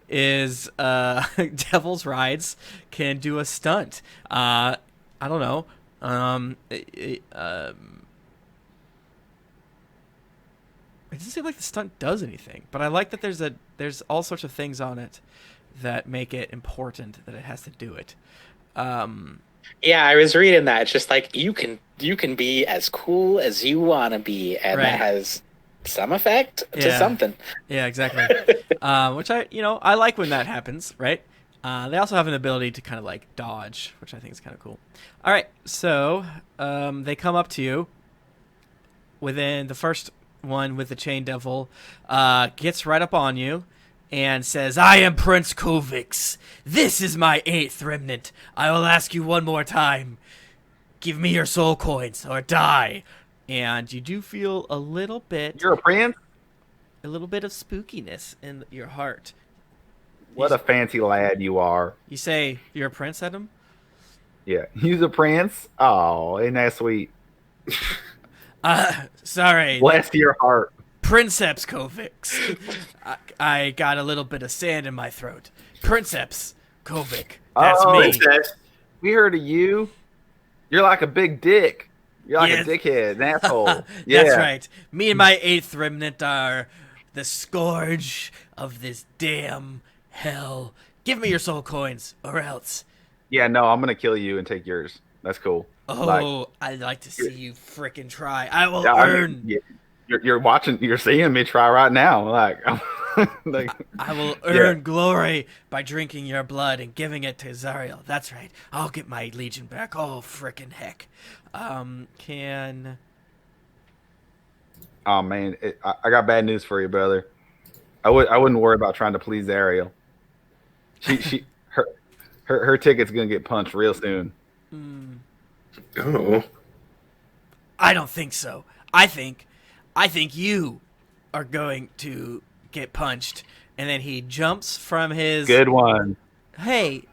is Devil's Rides can do a stunt. I don't know. It doesn't seem like the stunt does anything, but I like that there's all sorts of things on it that make it important that it has to do it. Yeah, I was reading that. It's just like you can be as cool as you want to be, and Right. that has some effect to Yeah. something. Yeah, exactly. Which I like when that happens, right? They also have an ability to kind of like dodge, which I think is kind of cool. All right, so they come up to you. Within the first one with the chain devil, gets right up on you and says, "I am Prince Kovix. This is my 8th remnant. I will ask you one more time. Give me your soul coins or die." And you do feel a little bit You're a prince? of spookiness in your heart. What a fancy lad you are. You say you're a prince at him? Yeah. He's a prince? Oh, ain't that sweet? Sorry. Bless your heart. Princeps Kovix. I got a little bit of sand in my throat. Princeps Kovic. That's Oh, me. Princess. We heard of you. You're like a big dick. You're like Yes. a dickhead, an asshole. Yeah. That's right. Me and my 8th remnant are the scourge of this damn hell. Give me your soul coins or else. Yeah, no, I'm going to kill you and take yours. That's cool. Oh, I'd like to see you frickin' try. I will Yeah, I mean, earn. you're watching, you're seeing me try right now. Like, like I will earn glory by drinking your blood and giving it to Zariel. That's right. I'll get my legion back. Oh, frickin' heck. Can... oh man, I got bad news for you, brother. I wouldn't worry about trying to please Ariel. Her ticket's gonna get punched real soon. Oh. I don't think so. I think you are going to get punched. And then he jumps from his... Good one. Hey.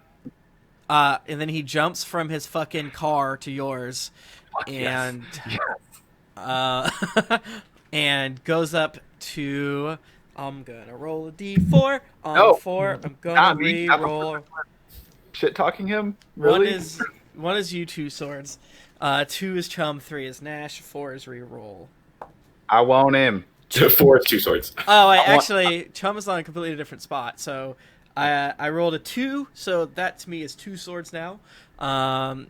And then he jumps from his fucking car to yours. And... and goes up to... I'm gonna roll a d4. On No. 4, I'm gonna Not me. re-roll... Shit talking him? Really? One is you 2 swords. 2 is Chum, 3 is Gnash, 4 is re-roll. I want him. 4 2 swords. Oh, actually, Chum is on a completely different spot. So I rolled a 2, so that to me is 2 swords now.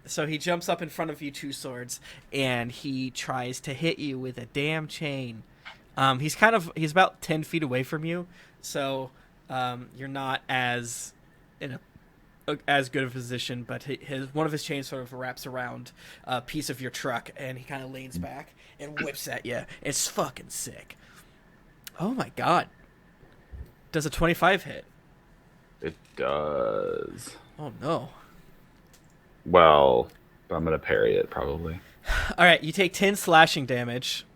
So he jumps up in front of you 2 swords, and he tries to hit you with a damn chain. He's about 10 feet away from you, so you're not as good of a position, but one of his chains sort of wraps around a piece of your truck, and he kind of leans back and whips at you. It's fucking sick. Oh my god. Does a 25 hit? It does. Oh no. Well, but I'm gonna parry it probably. Alright, you take 10 slashing damage.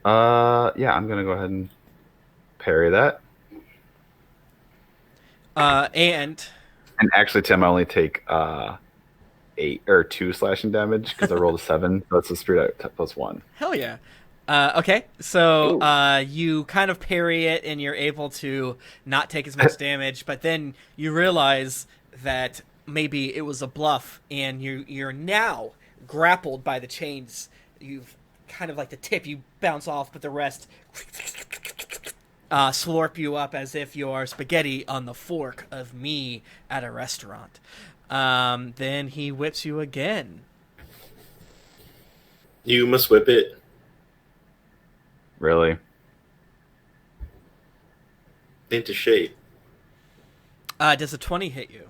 Yeah, I'm gonna go ahead and parry that. And actually, Tim, I only take 8 or 2 slashing damage because I rolled a 7. So that's a spirit plus 1. hell yeah. Okay, so you kind of parry it and you're able to not take as much damage, but then you realize that maybe it was a bluff and you're now grappled by the chains. You've kind of like the tip, you bounce off, but the rest slurp you up as if you're spaghetti on the fork of me at a restaurant. Then he whips you again. You must whip it. Really? Into shape. Does a 20 hit you?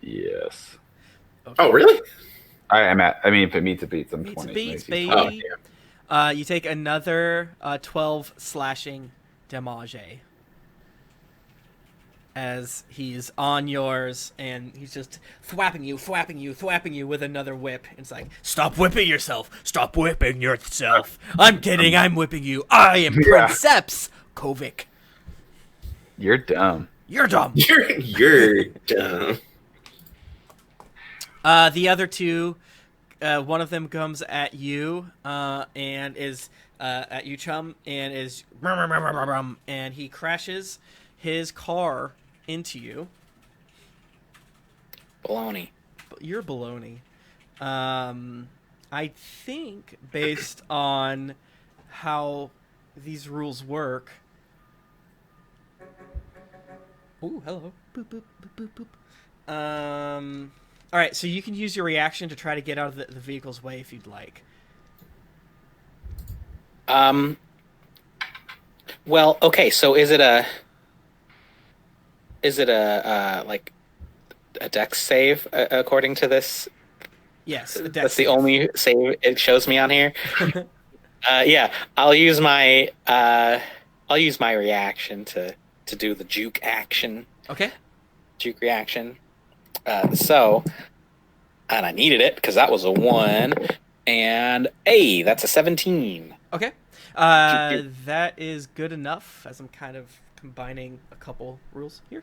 Yes. Okay. Oh, really? I mean, if it meets, it beats. I'm Meets 20. beats, Makes you- baby. Oh, You take another 12 slashing damage as he's on yours, and he's just thwapping you with another whip. It's like, stop whipping yourself. Stop whipping yourself. I'm kidding. I'm whipping you. I am Yeah. Princeps Kovic. You're dumb. You're dumb. You're dumb. The other 2 one of them comes at you, and is at you, Chum, and is and he crashes his car into you. Baloney. You're baloney. I think based on how these rules work. Ooh, hello. Boop, boop, boop, boop, boop. All right, so you can use your reaction to try to get out of the vehicle's way if you'd like. Well, okay. So is it a like a dex save according to this? Yes, a dex That's the save. only save it shows me on here. Yeah, I'll use my reaction to do the juke action. Okay. Juke reaction. So, and I needed it because that was a 1, and hey, that's a 17. Okay. That is good enough, as I'm kind of combining a couple rules here.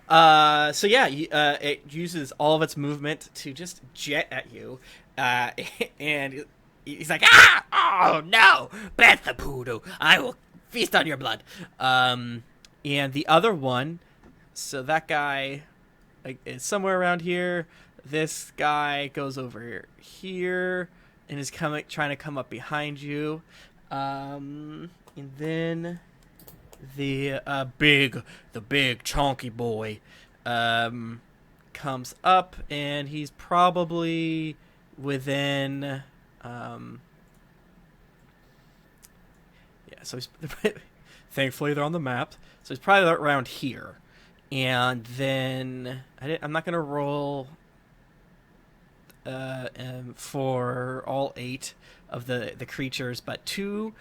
So yeah, it uses all of its movement to just jet at you, and he's like, oh no, Beth Poodoo, I will feast on your blood. And the other one, so that guy is somewhere around here. This guy goes over here and is trying to come up behind you. And then the big chonky boy comes up, and he's probably within so he's thankfully they're on the map, so he's probably around here. And then I'm not gonna roll for all 8 of the creatures, but two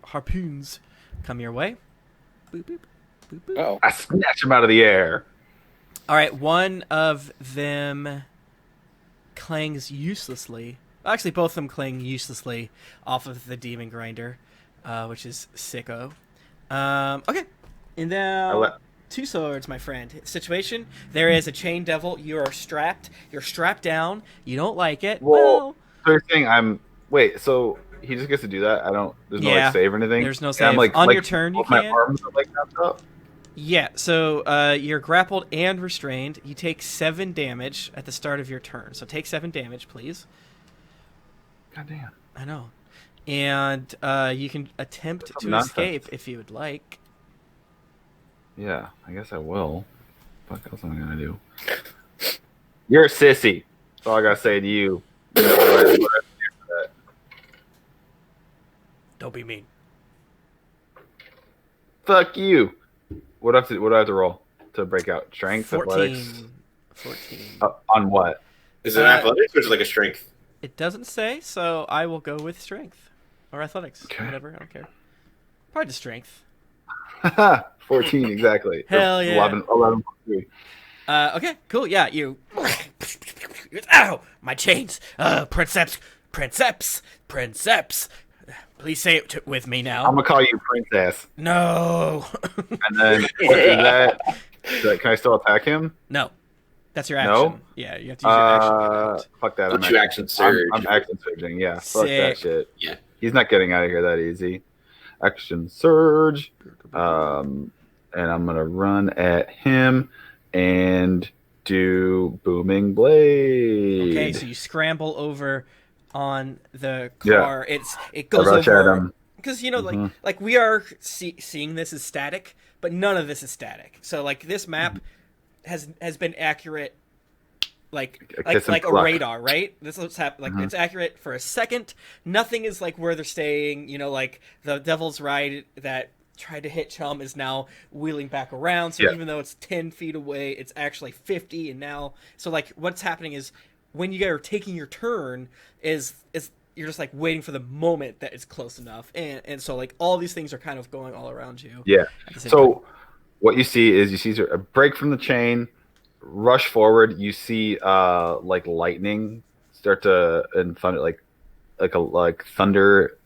harpoons come your way. Boop, boop, boop, boop. Oh, I snatch him out of the air. All right, one of them clangs uselessly. Actually, both of them clang uselessly off of the demon grinder, which is sicko. Okay, and now 2 swords, my friend. Situation: there is a chain devil. You are strapped. You're strapped down. You don't like it. Well, so you're saying wait, so he just gets to do that? There's no like save or anything? There's no And save. I'm, like, On your turn, you my can. arms are like wrapped up? Yeah, so you're grappled and restrained. You take 7 damage at the start of your turn. So take 7 damage, please. God damn. I know. And you can attempt to Nonsense. escape if you would like. Yeah, I guess I will. What else am I gonna do? You're a sissy. That's all I gotta say to you. Don't be mean. Fuck you. What do I have to roll to break out? Strength, 14. athletics? 14. On what? Is it athletics or is it like a strength? It doesn't say, so I will go with strength. Or athletics. Okay. Whatever, I don't care. Probably just strength. 14 exactly. Hell yeah. 11.3. Okay, cool. Yeah, you. Ow! My chains. Princeps. Please say it with me now. I'm gonna call you princess. No. And then what is that? Can I still attack him? No. That's your action. No? Yeah, you have to use your action. to get out. Fuck that. Don't you action surge? I'm action surging. Yeah. Fuck Sick. that shit. Yeah. He's not getting out of here that easy. Action surge. And I'm gonna run at him and do booming blade. Okay, so you scramble over on the car. It goes rush at over him. because like we are seeing this as static, but none of this is static. So like this map has been accurate, like a radar, right? This is what's happening. Like it's accurate for a second. Nothing is like where they're staying. Like the Devil's Ride that tried to hit Chum is now wheeling back around. So even though it's 10 feet away, it's actually 50. And now, so like what's happening is when you are taking your turn is you're just like waiting for the moment that it's close enough. And so like all these things are kind of going all around you. Yeah. At the same So time. what you see a break from the chain, rush forward. You see like lightning start to and thunder like thunder.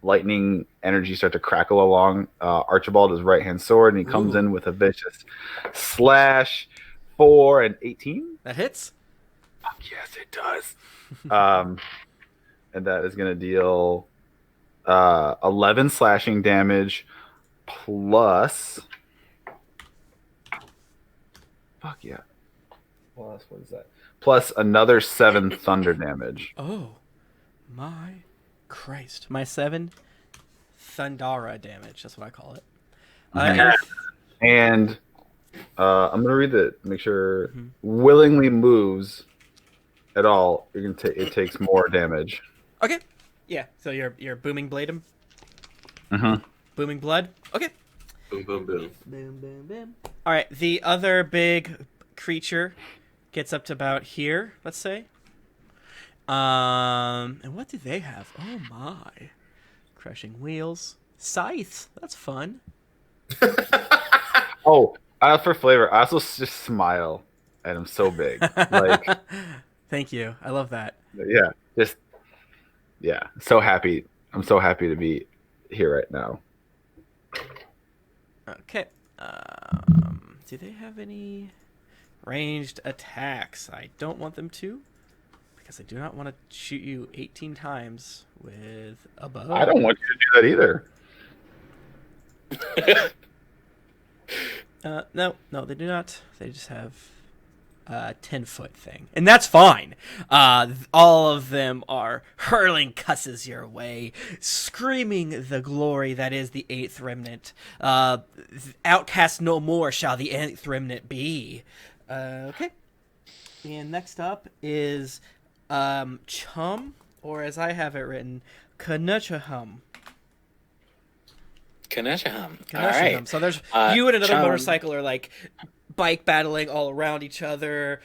Lightning energy start to crackle along Archibald, his right hand sword, and he comes in with a vicious slash for an 18. That hits. Yes, it does. And that is going to deal 11 slashing damage plus. Fuck yeah. Plus, what is that? Plus another 7 thunder damage. Oh, my Christ. My 7 Thundara damage. That's what I call it. And I'm going to read it. Make sure willingly moves at all. You're gonna it takes more damage. Okay. Yeah. So you're booming blade him. Mm-hmm. Booming blood. Okay. Boom, boom, boom. Boom, boom, boom. All right. The other big creature gets up to about here. Let's say. And what do they have? Oh my! Crushing wheels, scythes. That's fun. Oh, for flavor, I also just smile at him so big. Like, thank you. I love that. Yeah, so happy. I'm so happy to be here right now. Okay. Do they have any ranged attacks? I don't want them to, because I do not want to shoot you 18 times with a bow. I don't want you to do that either. No, they do not. They just have a 10-foot thing, and that's fine. All of them are hurling cusses your way, screaming the glory that is the 8th remnant. Outcast no more shall the 8th remnant be. Okay. And next up is Chum, or as I have it written, Kanachahum. Kanachahum. All right. So there's you and another Chum. motorcycle are like bike battling all around each other,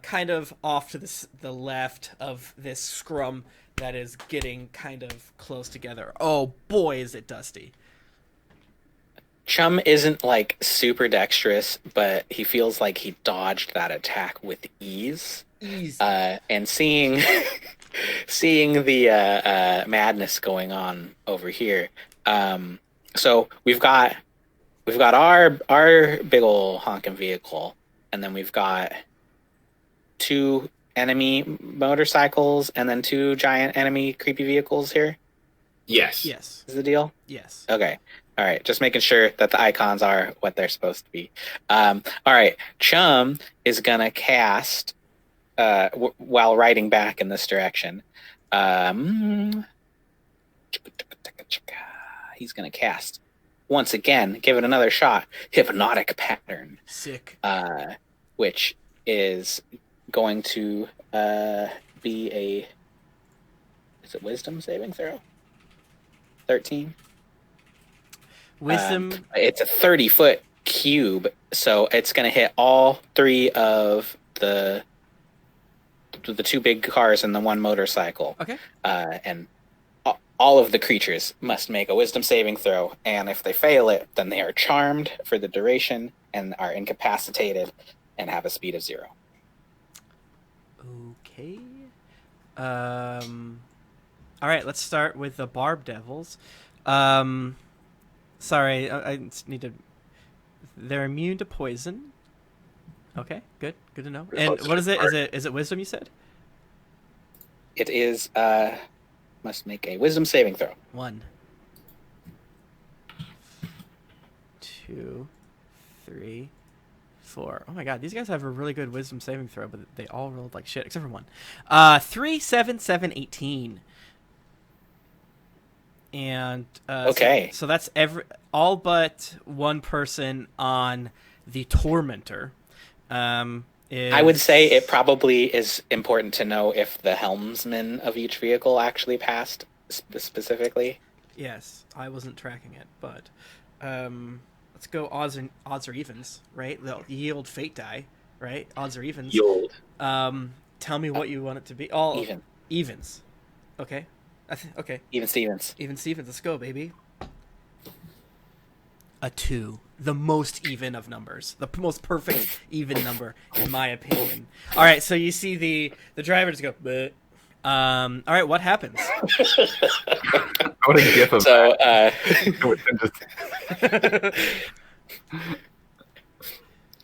kind of off to the left of this scrum that is getting kind of close together. Oh boy, is it dusty. Chum isn't like super dexterous, but he feels like he dodged that attack with ease. And seeing the madness going on over here. So we've got our big ol' honking vehicle, and then we've got 2 enemy motorcycles, and then 2 giant enemy creepy vehicles here. Yes. Yes. Is the deal? Yes. Okay. All right. Just making sure that the icons are what they're supposed to be. All right. Chum is gonna cast while riding back in this direction. He's gonna cast once again. Give it another shot. Hypnotic pattern. Sick. Which is going to be a. Is it wisdom saving throw? 13. Wisdom. It's a 30-foot cube, so it's going to hit all 3 of the 2 big cars and the 1 motorcycle. Okay. And all of the creatures must make a wisdom saving throw, and if they fail it, then they are charmed for the duration and are incapacitated and have a speed of 0. Okay. All right, let's start with the Barb Devils. Sorry, I just need to. They're immune to poison. Okay, good to know. And what is it? Is it wisdom? You said. It is. Must make a wisdom saving throw. 1, 2, 3, 4. Oh my god, these guys have a really good wisdom saving throw, but they all rolled like shit except for 1. 3, 7, 7, 18. And okay. So that's all but 1 person on the Tormentor. I would say it probably is important to know if the helmsman of each vehicle actually passed specifically. Yes, I wasn't tracking it, but let's go odds or evens, right? They'll yield fate die, right? Odds or evens. Yield. Tell me what you want it to be. All Even. Evens. Okay. Okay. Even Stevens. Even Stevens. Let's go, baby. A 2. The most even of numbers. The most perfect even number, in my opinion. All right, so you see the driver just go, bleh. All right, what happens? I would have gif of So,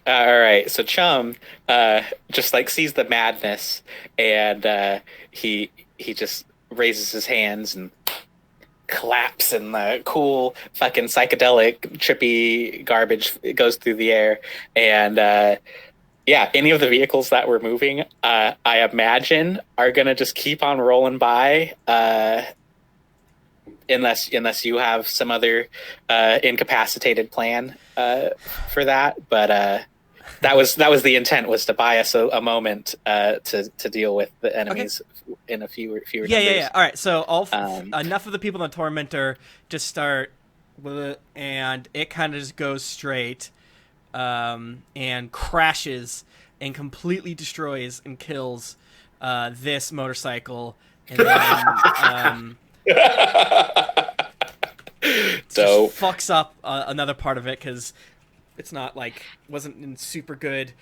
All right, so Chum just like sees the madness, and he just raises his hands and claps, and the cool fucking psychedelic trippy garbage goes through the air, and yeah, any of the vehicles that were moving, I imagine, are gonna just keep on rolling by, unless you have some other incapacitated plan for that. But that was the intent, was to buy us a moment to deal with the enemies in a fewer numbers. Yeah. All right, so enough of the people in the Tormentor just start with it, and it kind of just goes straight and crashes and completely destroys and kills this motorcycle, and then So fucks up another part of it because it's not wasn't in super good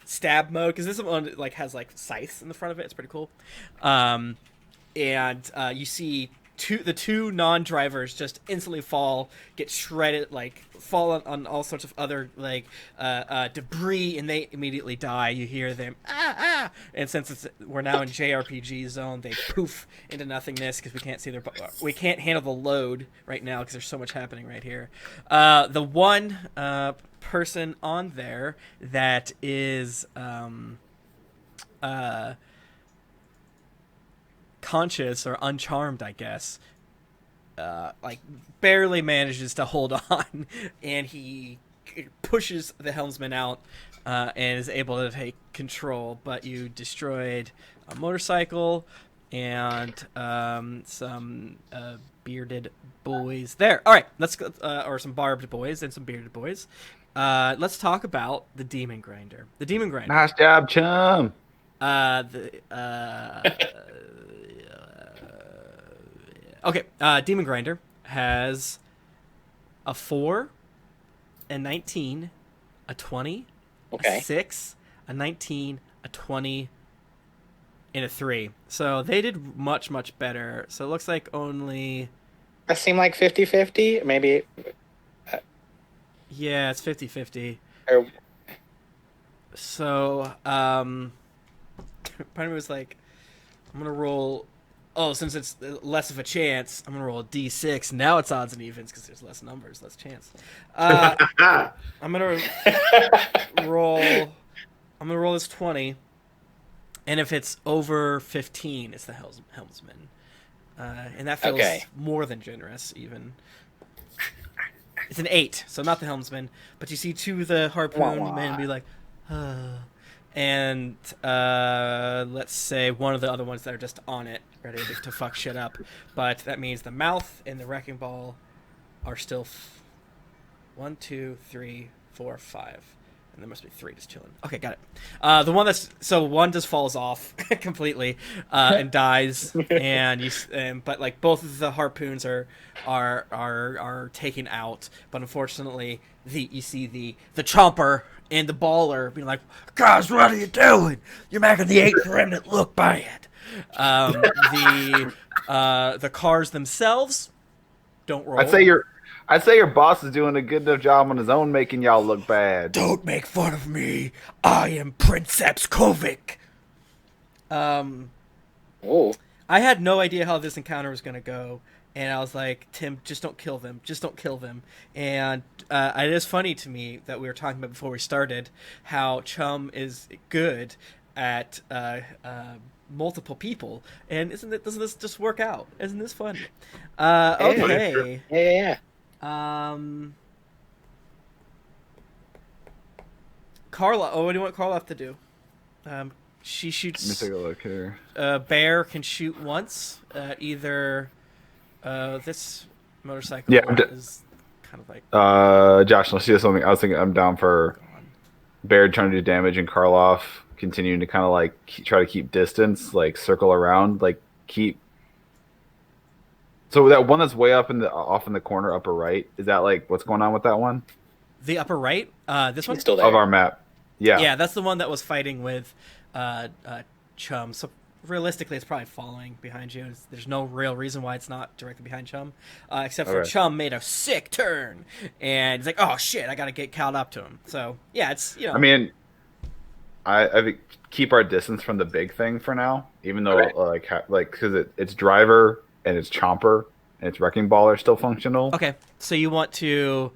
stab mode, because this one has scythes in the front of it. It's pretty cool. And you see the two non-drivers just instantly get shredded, fall on all sorts of other debris, and they immediately die. You hear them and since we're now in JRPG zone, they poof into nothingness because we can't handle the load right now because there's so much happening right here. The one person on there that is conscious or uncharmed, I guess, barely manages to hold on, and he pushes the helmsman out and is able to take control. But you destroyed a motorcycle and some bearded boys there. All right, let's go, or some barbed boys and some bearded boys. Let's talk about the Demon Grinder. The Demon Grinder. Nice job, Chum. Okay, Demon Grinder has a 4, a 19, a 20, a 6, a 19, a 20, and a 3. So they did much, much better. So it looks like only... That seemed like 50-50, maybe. Yeah, it's 50-50. Or... So, part of me was like, I'm going to roll... Oh, since it's less of a chance, I'm going to roll a D6. Now it's odds and evens because there's less numbers, less chance. I'm going to roll this 20. And if it's over 15, it's the helmsman. And that feels more than generous, even. It's an 8, so not the helmsman. But you see two of the harpoon men be like, and let's say one of the other ones that are just on it, ready to fuck shit up. But that means the mouth and the wrecking ball are still 1, 2, 3, 4, 5. And there must be 3 just chilling. Okay, got it. The one one just falls off completely and dies, but both of the harpoons are taken out. But unfortunately, you see the chomper and the baller being like, "Guys, what are you doing? You're making the 8th remnant look bad." The cars themselves don't roll. I'd say your boss is doing a good enough job on his own making y'all look bad. Don't make fun of me. I am Princeps Kovic. I had no idea how this encounter was going to go. And I was like, Tim, just don't kill them. Just don't kill them. And it is funny to me that we were talking about before we started how Chum is good at multiple people. And doesn't this just work out? Isn't this fun? Okay. Yeah. Karloff. Oh, what do you want Karloff to do? She shoots. Let me take a look here. Bear can shoot once at either. This motorcycle is kind of like. Josh, let's do something. I was thinking I'm down for Bear trying to do damage and Karloff continuing to kind of try to keep distance, circle around, keep. So that one that's way off in the corner, upper right, is that what's going on with that one? The upper right, this one still there of our map. Yeah, that's the one that was fighting with Chum. So realistically, it's probably following behind you. There's no real reason why it's not directly behind Chum, except for Okay. Chum made a sick turn, and he's like, "Oh shit, I gotta get caught up to him." So yeah, it's I mean, I think keep our distance from the big thing for now, even though because it's driver and it's chomper and it's wrecking ball are still functional. okay. So you want to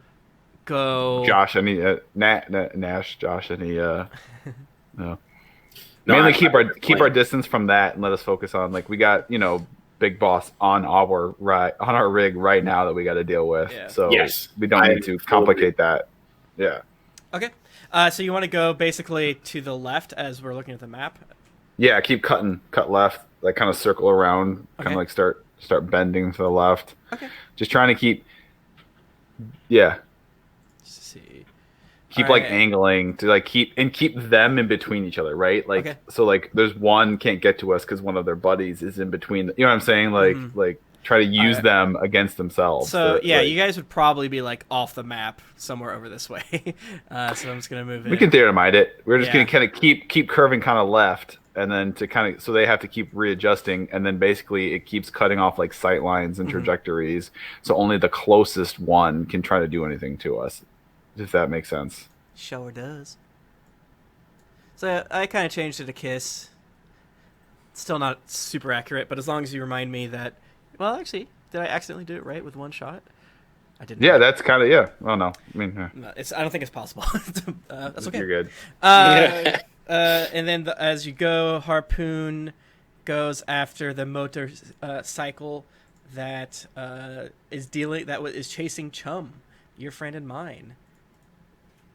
go? Josh, any Gnash, Josh, any no. No, Mainly I- keep I- our distance from that and let us focus on we got big boss on our rig right now that we got to deal with. Yeah. So Yes. we don't need to complicate that. Yeah. Okay. So you want to go basically to the left as we're looking at the map. Yeah, cut left, kind of circle around, kind Okay. of start bending to the left. Okay. Just trying to keep Let's see. keep All right. angling to keep them in between each other, right? Okay. So there's one can't get to us because one of their buddies is in between. You know what I'm saying? Try to use Alright. them against themselves. So to, yeah, you guys would probably be off the map somewhere over this way. So I'm just gonna move in. we can dynamite it. We're just Yeah. gonna kind of keep curving kind of left, and then so they have to keep readjusting, and then basically it keeps cutting off sight lines and trajectories. So only the closest one can try to do anything to us, if that makes sense. Sure does. So I kind of changed it to kiss. Still not super accurate, but as long as you remind me that. Well, actually, did I accidentally do it right with one shot? I didn't. Yeah, that's kind of Well, no, I mean, No, I don't think it's possible. That's okay. you're good. And then as you go, Harpoon goes after the motorcycle that is chasing Chum, your friend and mine.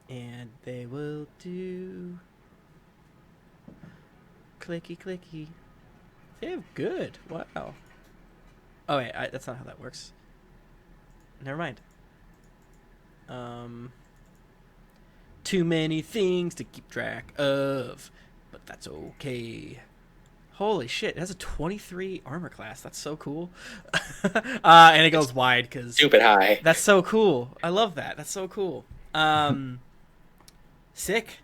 And they will do clicky clicky. They have good. Wow. Oh wait, that's not how that works. Never mind. Too many things to keep track of, but that's okay. Holy shit, it has a 23 armor class. That's so cool. And it goes wide because Stupid high. that's so cool. I love that. That's so cool. Sick.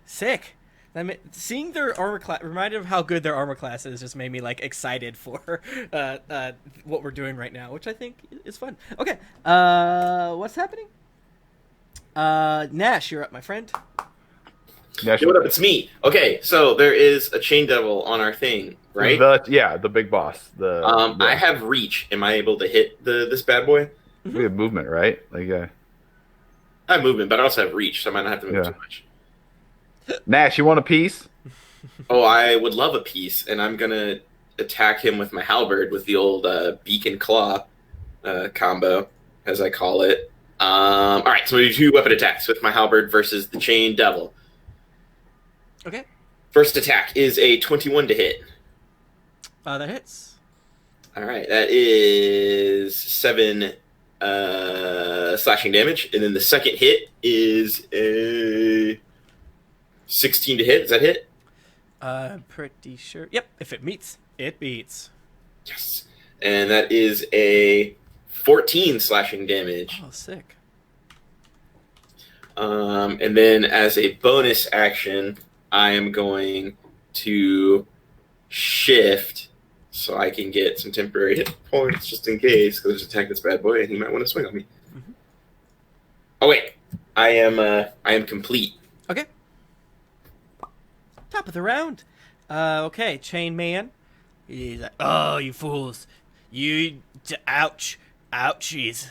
Seeing their armor class, reminded of how good their armor class is, just made me excited for what we're doing right now, which I think is fun. Okay, what's happening? Gnash, you're up, my friend. Yeah, Hey, what up? It's me. Okay, so there is a chain devil on our thing, right? The big boss. I have reach. Am I able to hit this bad boy? We have movement, right? I have movement, but I also have reach, so I might not have to move Yeah. too much. Nash, you want a piece? Oh, I would love a piece, and I'm gonna attack him with my halberd with the old beak and claw combo, as I call it. All right, so we do 2 weapon attacks with my halberd versus the chain devil. Okay, First attack is a 21 to hit. that hits. All right, that is 7 slashing damage, and then the second hit is a 16 to hit. Does that hit? Pretty sure. Yep, if it meets, it beats. Yes. And that is a 14 slashing damage. Oh, sick. And then as a bonus action, I am going to shift so I can get some temporary hit points just in case, because there's attack this bad boy and he might want to swing on me. Mhm. Oh wait, I am complete. Okay. Top of the round. Okay, Chain Man. He's like, oh, you fools. Ouch. Ouchies.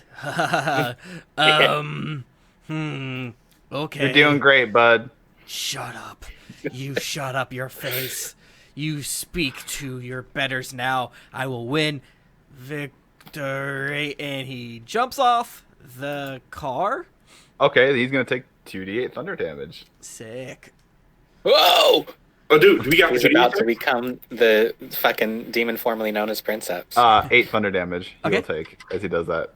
Okay. You're doing great, bud. Shut up. You shut up your face. You speak to your betters now. I will win victory. And he jumps off the car. Okay, he's gonna take 2d8 thunder damage. Sick. Whoa! Oh, dude, do we got He's the about to become the fucking demon formerly known as Princeps. 8 thunder damage. He'll Okay. take as he does that.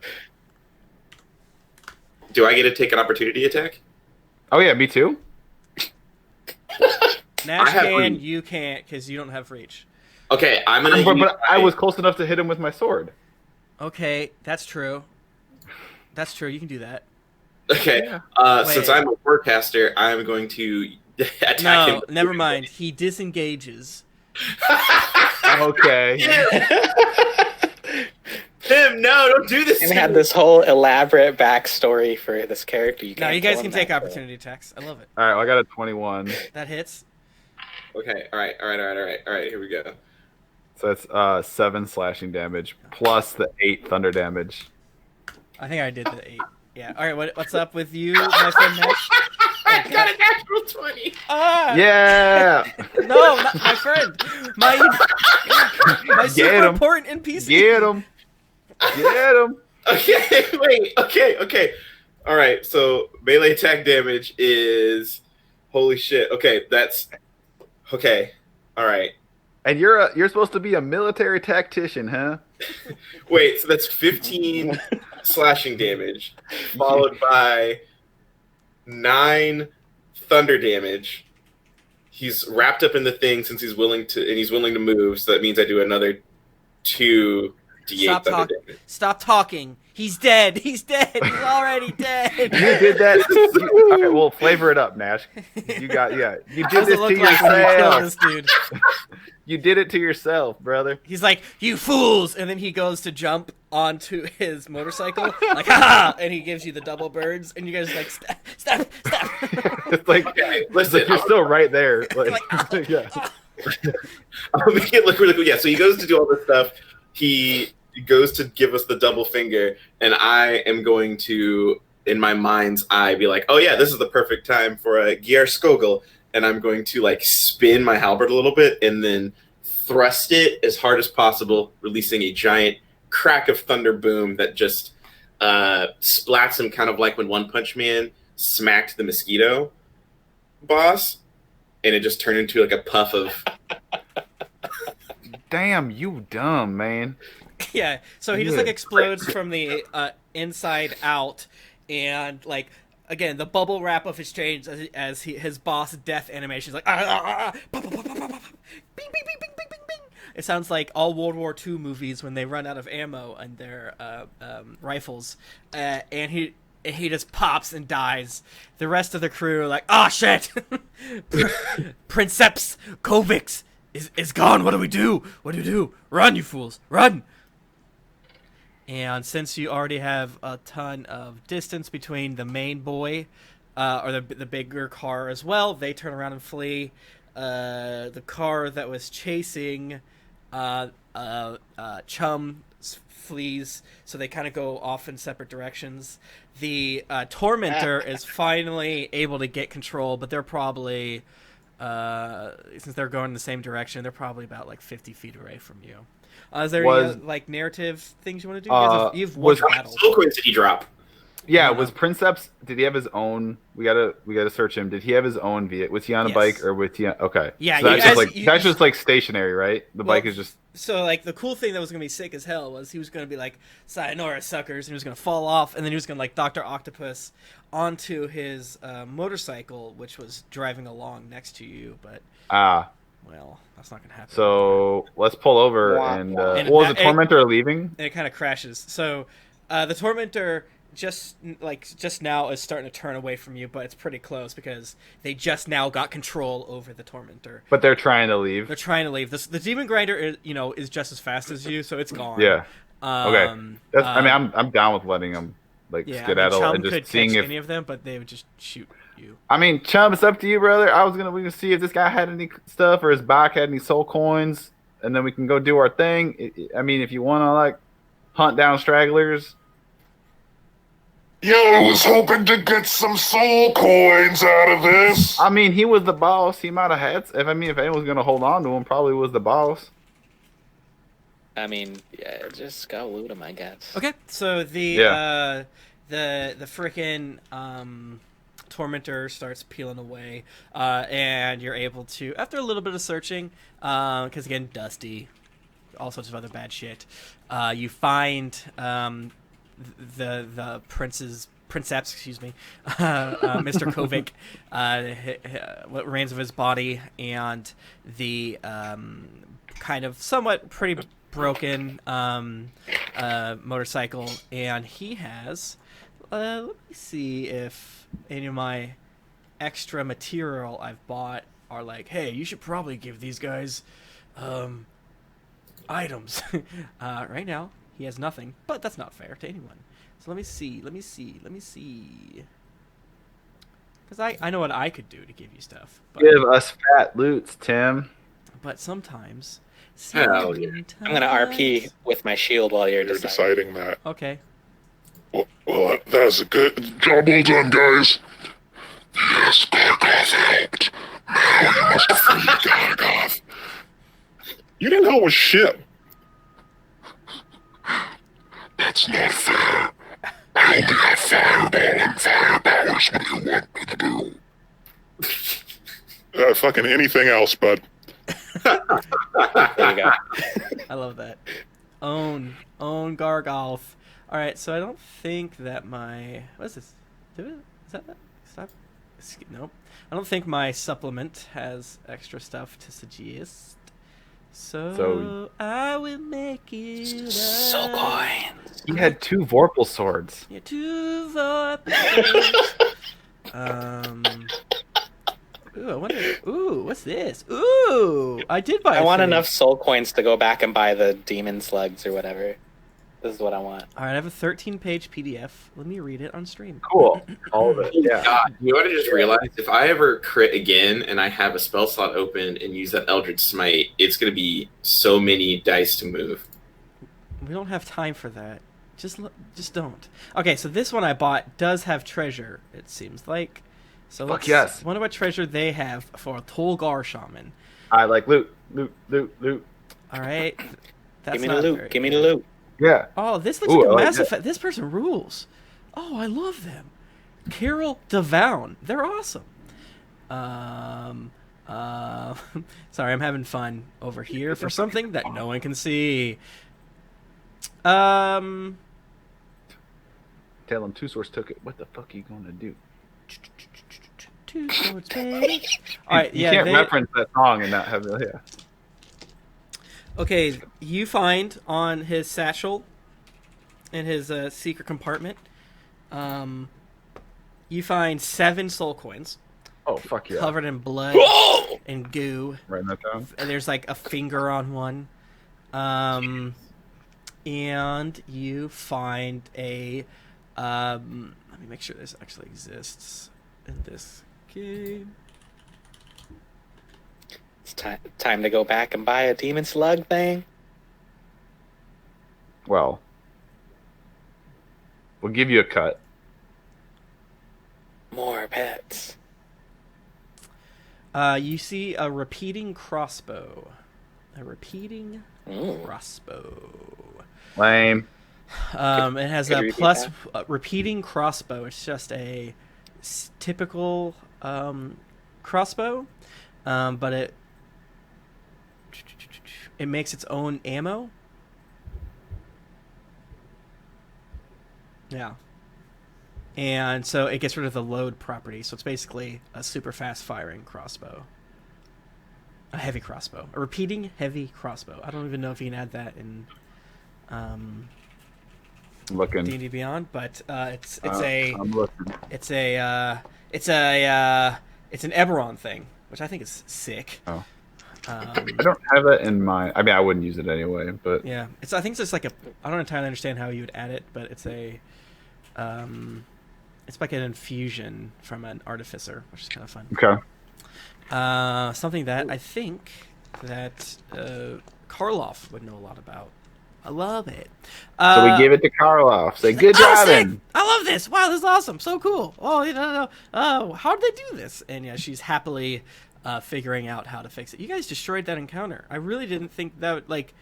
Do I get to take an opportunity attack? Oh yeah, me too. Nash have can, reach. you can't, because you don't have reach. Okay, I'm gonna. But, use I my- was close enough to hit him with my sword. Okay, that's true. That's true, you can do that. Okay, Yeah. since Wait. I'm a warcaster, I'm going to attack him. No, never mind. He disengages. Okay. Tim, no, don't do this. And to had me. this whole elaborate backstory for this character. You No, can't you guys kill can him take that way. opportunity attacks. I love it. All right, well, I got a 21. That hits. Okay, all right. Here we go. So that's 7 slashing damage plus the 8 thunder damage. I think I did the 8. Yeah. All right. What's up with you, my friend Nash? I got a natural 20. Ah! Yeah. No, not my friend. My super Get 'em. important NPC. Get him. Get him. Okay, wait. Okay. All right. So melee attack damage is holy shit. Okay, that's okay. All right. And you're supposed to be a military tactician, huh? Wait. So that's 15 slashing damage, followed by 9 thunder damage. He's wrapped up in the thing since he's willing to move. So that means I do another 2d8 thunder damage. Stop talking. He's dead. He's dead. He's already dead. You did that. All right, well, flavor it up, Nash. You did this to yourself. This dude. You did it to yourself, brother. He's like, "You fools!" And then he goes to jump onto his motorcycle, like, "Ha!" And he gives you the double birds, and you guys are like, "Stop!" It's like, Okay, it's listen. like you're still right there. Like, yeah. I'll make it look really cool. Yeah, so he goes to do all this stuff. He goes to give us the double finger, and I am going to, in my mind's eye, be like, oh yeah, this is the perfect time for a Gear Skogel, and I'm going to like spin my halberd a little bit and then thrust it as hard as possible, releasing a giant crack of thunder boom that just splats him, kind of like when One Punch Man smacked the mosquito boss, and it just turned into like a puff of Damn, you dumb, man. Yeah, so he just like explodes from the inside out, and like again the bubble wrap of his chains as his boss death animation is like bing, bing, bing, bing, bing, bing, bing. It sounds like all World War II movies when they run out of ammo and their rifles, and he just pops and dies. The rest of the crew are like, oh shit, Princeps Kovics is gone. What do we do? What do you do? Run, you fools, run! And since you already have a ton of distance between the main boy, or the bigger car as well, they turn around and flee. The car that was chasing Chum flees, so they kind of go off in separate directions. The Tormentor is finally able to get control, but they're probably, since they're going in the same direction, they're probably about like 50 feet away from you. Is there any like narrative things you want to do? You have one battle. What coins did he drop? Yeah, was Princeps? Did he have his own? We gotta search him. Did he have his own vehicle? Was he on a bike or was he? Okay. Yeah, so that's just like stationary, right? The bike is just. So like the cool thing that was gonna be sick as hell was he was gonna be like sayonara suckers, and he was gonna fall off, and then he was gonna like Dr. Octopus onto his motorcycle, which was driving along next to you, but well, that's not gonna happen. So let's pull over and was the Tormentor leaving? And it kind of crashes. So the Tormentor just now is starting to turn away from you, but it's pretty close because they just now got control over the Tormentor. But they're trying to leave. They're trying to leave. The Demon Grinder is just as fast as you, so it's gone. Yeah. Okay. I'm down with letting them skedaddle Chum and just could seeing catch if any of them, but they would just shoot you. I mean, Chum, it's up to you, brother. We can see if this guy had any stuff or his back had any soul coins, and then we can go do our thing. I mean, if you want to like hunt down stragglers. Yeah, I was hoping to get some soul coins out of this. I mean, he was the boss. He might have had. If anyone's gonna hold on to him, probably was the boss. I mean, yeah, just go loot him, I guess. Okay, so the frickin' Tormentor starts peeling away, and you're able to, after a little bit of searching, because again, dusty, all sorts of other bad shit, you find the princeps, Mr. Kovic, what remains of his body, and the kind of somewhat pretty broken motorcycle, and he has let me see if any of my extra material I've bought are like, hey, you should probably give these guys items. Right now, he has nothing, but that's not fair to anyone. So let me see. Because I know what I could do to give you stuff. But, Give us fat loots, Tim. but sometimes... Hell yeah. I'm gonna RP with my shield while you're You're deciding. deciding that. Okay. Well, that's a good job. Well done, guys. Yes, Karloff helped. Now you must free Karloff. You didn't help with shit. That's not fair. I only have fireball, and fireball is what you want me to do. Fucking anything else, bud. There you go. I love that. Own Gargolf. All right, so I don't think that my what's this? Is that? Stop. Nope. I don't think my supplement has extra stuff to suggest. So I will make it. Soul coins. He had 2 Vorpal swords. Yeah, 2 Vorpal. Ooh, I wonder. Ooh, what's this? Ooh, I did buy. I want thing. enough soul coins to go back and buy the demon slugs or whatever. This is what I want. All right, I have a 13-page PDF. Let me read it on stream. Cool. All of it. Yeah. God, you ought to just realize if I ever crit again and I have a spell slot open and use that Eldritch Smite, it's going to be so many dice to move. We don't have time for that. Just don't. Okay, so this one I bought does have treasure. It seems like. So Fuck let's yes. wonder what treasure they have for a Tolgar shaman. I like loot. All right, that's Give me the not loot. very Give me good. the loot. Yeah. Oh, this looks Ooh, like a I like Mass that. Effect. This person rules. Oh, I love them. Carol Devown. They're awesome. Sorry, I'm having fun over here for something that no one can see. Tell him 2 swords took it. What the fuck are you gonna do? 2 swords, baby. All right, You yeah. can't reference that song and not have yeah. Okay, you find on his satchel, in his secret compartment, you find 7 soul coins Oh fuck yeah. covered in blood and goo, Writing that down. and there's like a finger on one. And you find a. Let me make sure this actually exists in this game. It's time to go back and buy a demon slug thing. Well, we'll give you a cut. More pets. You see a repeating crossbow. A repeating Ooh. crossbow. Lame. It has could you a repeat plus that? repeating crossbow. It's just a typical crossbow, but it makes its own ammo. Yeah. And so it gets rid of the load property. So it's basically a super fast firing crossbow. A heavy crossbow. A repeating heavy crossbow. I don't even know if you can add that in Looking. D&D Beyond, but it's I'm looking. it's an Eberron thing, which I think is sick. Oh. I don't have that in my. I mean, I wouldn't use it anyway, but Yeah, I think it's just like a. I don't entirely understand how you would add it, but it's like an infusion from an artificer, which is kind of fun. okay. Something that I think that Karloff would know a lot about. I love it. So we give it to Karloff. Say good job. Sick! I love this. Wow, this is awesome. So cool. Oh, you know, how did they do this? And yeah, she's happily figuring out how to fix it. You guys destroyed that encounter. I really didn't think that would, like.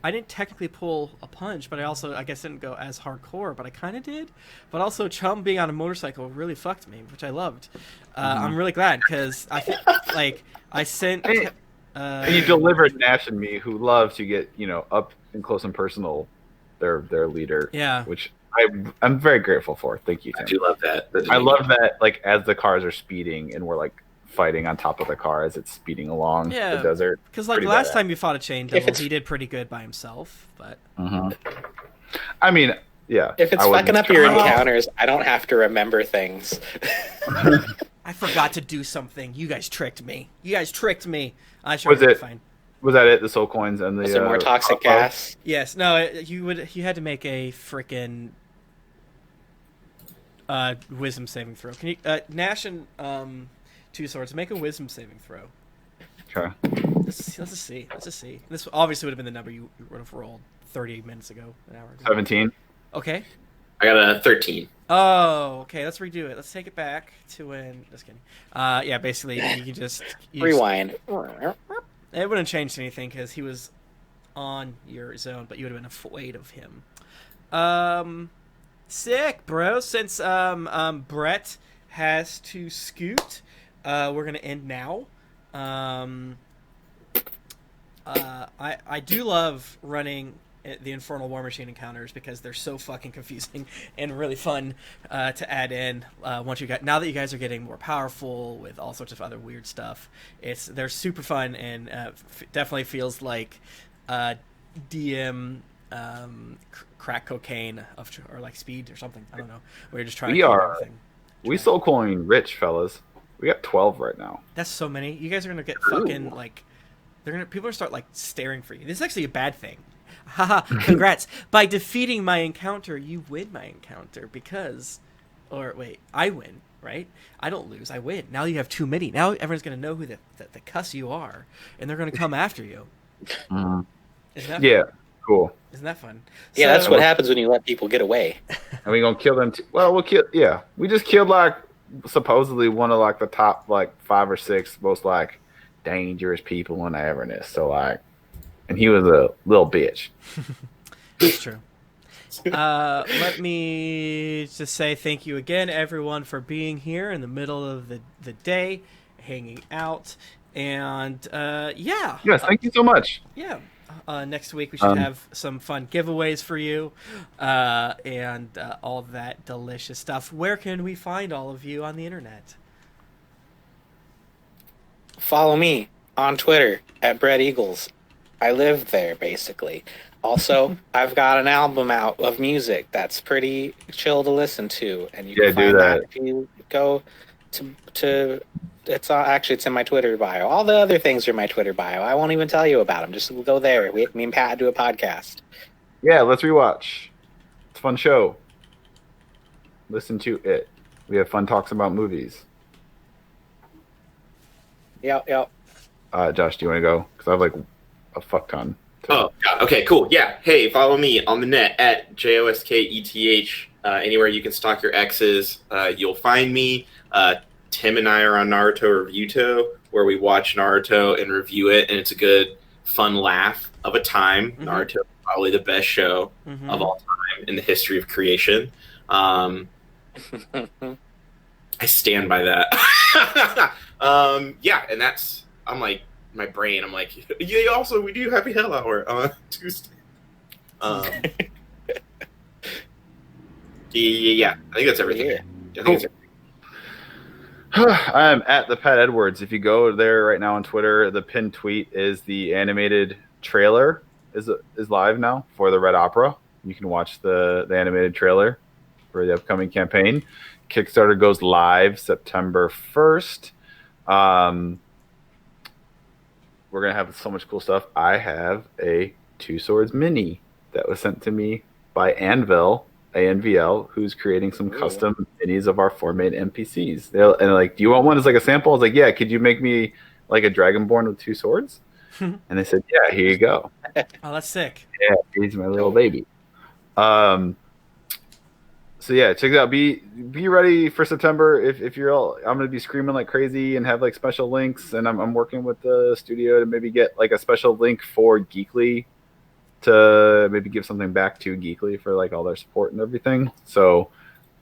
I didn't technically pull a punch, but I guess didn't go as hardcore, but I kind of did. But also, Chum being on a motorcycle really fucked me, which I loved. I'm really glad because I think, like, I sent. And you delivered Gnash and me, who love to get up and close and personal, their leader. Yeah. Which I'm very grateful for. Thank you, I Tim. do love that. I love that, like, as the cars are speeding and we're like fighting on top of the car as it's speeding along the desert. Because like Pretty last badass. time you fought a chain devil, he did pretty good by himself. But I mean, yeah. If it's I wouldn't fucking up your try. encounters, I don't have to remember things. I forgot to do something. You guys tricked me. I should Was be it- fine. Was that it? The soul coins and the Was there more toxic crossbow? gas? Yes. No. You had to make a freaking wisdom saving throw. Can you Gnash and Two Swords make a wisdom saving throw? Okay. Let's just see. This obviously would have been the number you would have rolled 30 minutes ago, an hour ago. 17. Okay. I got a 13. Oh, okay. Let's redo it. Let's take it back to when. Just kidding. Yeah, basically, you can just Rewind. It wouldn't have changed anything because he was on your zone, but you would have been afraid of him. Sick, bro. Since Brett has to scoot, we're gonna end now. I do love running the Infernal War Machine encounters because they're so fucking confusing and really fun to add in. Now that you guys are getting more powerful with all sorts of other weird stuff, they're super fun and definitely feels like DM crack cocaine or like speed or something. I don't know. Where you're just trying to keep everything. We soul coin rich, fellas. We got 12 right now. That's so many. You guys are gonna get fucking like. People are gonna start like staring for you. This is actually a bad thing. Haha, congrats. By defeating my encounter, you win my encounter I win, right? I don't lose, I win. Now you have too many. Now everyone's going to know who the cuss you are, and they're going to come after you. Mm-hmm. Isn't that yeah, fun? cool. Isn't that fun? Yeah, that's what happens when you let people get away. And we going to kill them too. Well, we'll kill, yeah. We just killed like, supposedly one of like the top like 5 or 6 most like dangerous people in Avernus. So like, and he was a little bitch. That's true. Let me just say thank you again, everyone, for being here in the middle of the day, hanging out, and yeah. Yes, thank you so much. Yeah. Next week we should have some fun giveaways for you, and all that delicious stuff. Where can we find all of you on the internet? Follow me on Twitter at Brett Eagles. I live there, basically. Also, I've got an album out of music that's pretty chill to listen to, and you can find that if you go to it's in my Twitter bio. All the other things are in my Twitter bio. I won't even tell you about them. Just go there. Me and Pat do a podcast. Yeah, let's rewatch. It's a fun show. Listen to it. We have fun talks about movies. Yep. Josh, do you want to go? Because I have like a fuck ton. Oh, God. Okay, cool. Yeah. Hey, follow me on the net at JOSKETH. Anywhere you can stalk your exes, you'll find me. Tim and I are on Naruto Reviewto, where we watch Naruto and review it, and it's a good, fun laugh of a time. Mm-hmm. Naruto is probably the best show of all time in the history of creation. I stand by that. Yeah, and that's, I'm like, my brain, I'm like, yeah, also, we do Happy Hell Hour on Tuesday. Yeah, I think that's everything. Yeah. I think that's everything. I am at the Pat Edwards. If you go there right now on Twitter, the pinned tweet is the animated trailer is live now for the Red Opera. You can watch the animated trailer for the upcoming campaign. Kickstarter goes live September 1st. We're going to have so much cool stuff. I have a Two Swords mini that was sent to me by Anvil, ANVL, who's creating some custom minis of our 4 main NPCs. They're like, do you want one as like a sample? I was like, yeah, could you make me like a Dragonborn with 2 swords? And they said, yeah, here you go. Oh, that's sick. Yeah, he's my little baby. So yeah, check it out. Be ready for September. If you're all, I'm gonna be screaming like crazy and have like special links. And I'm working with the studio to maybe get like a special link for Geekly to maybe give something back to Geekly for like all their support and everything. So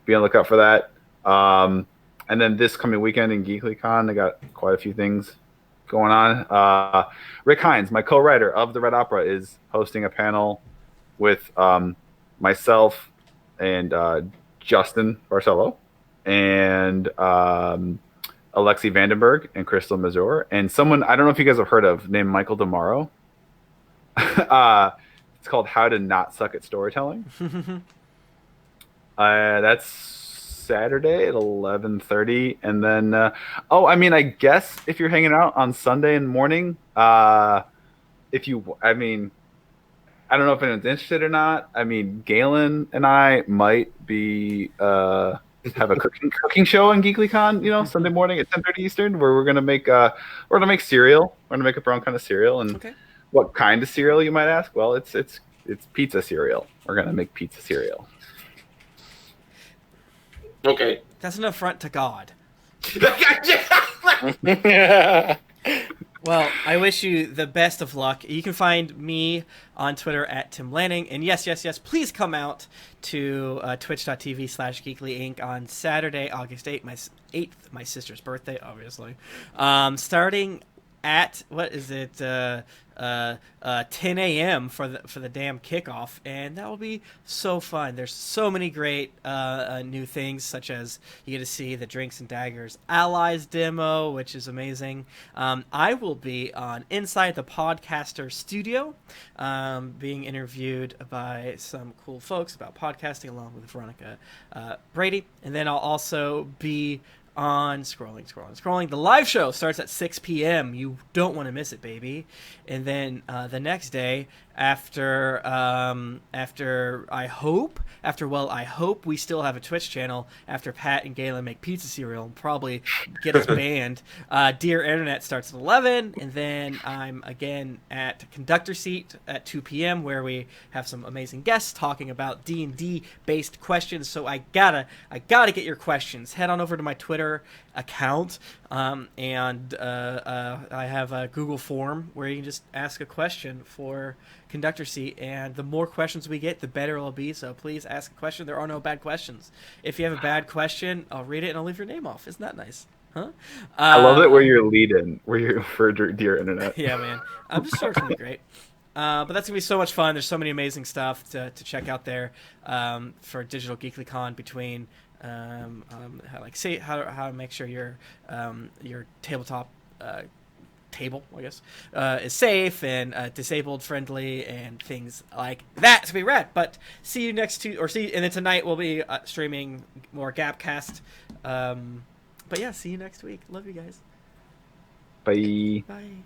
be on the lookout for that. And then this coming weekend in Geeklycon, I got quite a few things going on. Rick Hines, my co-writer of the Red Opera, is hosting a panel with myself and Justin Barcelo and Alexi Vandenberg and Crystal Mazur and someone I don't know if you guys have heard of named Michael DeMauro. It's called How to Not Suck at Storytelling. That's Saturday at 11:30, and then I guess if you're hanging out on Sunday in the morning, if you, I mean, I don't know if anyone's interested or not. I mean, Galen and I might be have a cooking show on Geeklycon, Sunday morning at 10:30 Eastern, where we're gonna make cereal. We're gonna make up our own kind of cereal. And Okay. what kind of cereal, you might ask? Well, it's pizza cereal. We're gonna make pizza cereal. Okay. That's an affront to God. Yeah. Well, I wish you the best of luck. You can find me on Twitter at Tim Lanning. And yes, please come out to twitch.tv/geeklyinc on Saturday, August 8th, my sister's birthday, obviously. Starting at, 10 a.m. for the damn kickoff, and that will be so fun. There's so many great new things, such as you get to see the Drinks and Daggers Allies demo, which is amazing. I will be on Inside the Podcaster Studio, being interviewed by some cool folks about podcasting, along with Veronica Brady, and then I'll also be on scrolling. The live show starts at 6 p.m. You don't want to miss it, baby. And then the next day, after I hope we still have a Twitch channel after Pat and Galen make pizza cereal and probably get us banned. Dear Internet starts at 11, and then I'm again at Conductor Seat at 2 p.m. where we have some amazing guests talking about D&D based questions. So I gotta get your questions. Head on over to my Twitter account, and I have a Google form where you can just ask a question for Conductor Seat, and the more questions we get, the better it'll be. So please ask a question. There are no bad questions. If you have a bad question, I'll read it and I'll leave your name off. Isn't that nice? Huh? I love it where you're leading, where you're for Dear Internet. Yeah, man. I'm just sure it's gonna be great. But that's gonna be so much fun. There's so many amazing stuff to check out there for Digital Geeklycon, between how to make sure your tabletop table, I guess, is safe and disabled friendly and things like that. It's gonna be rad. But see you next and then tonight we'll be streaming more Gapcast. But yeah, see you next week. Love you guys. Bye. Bye.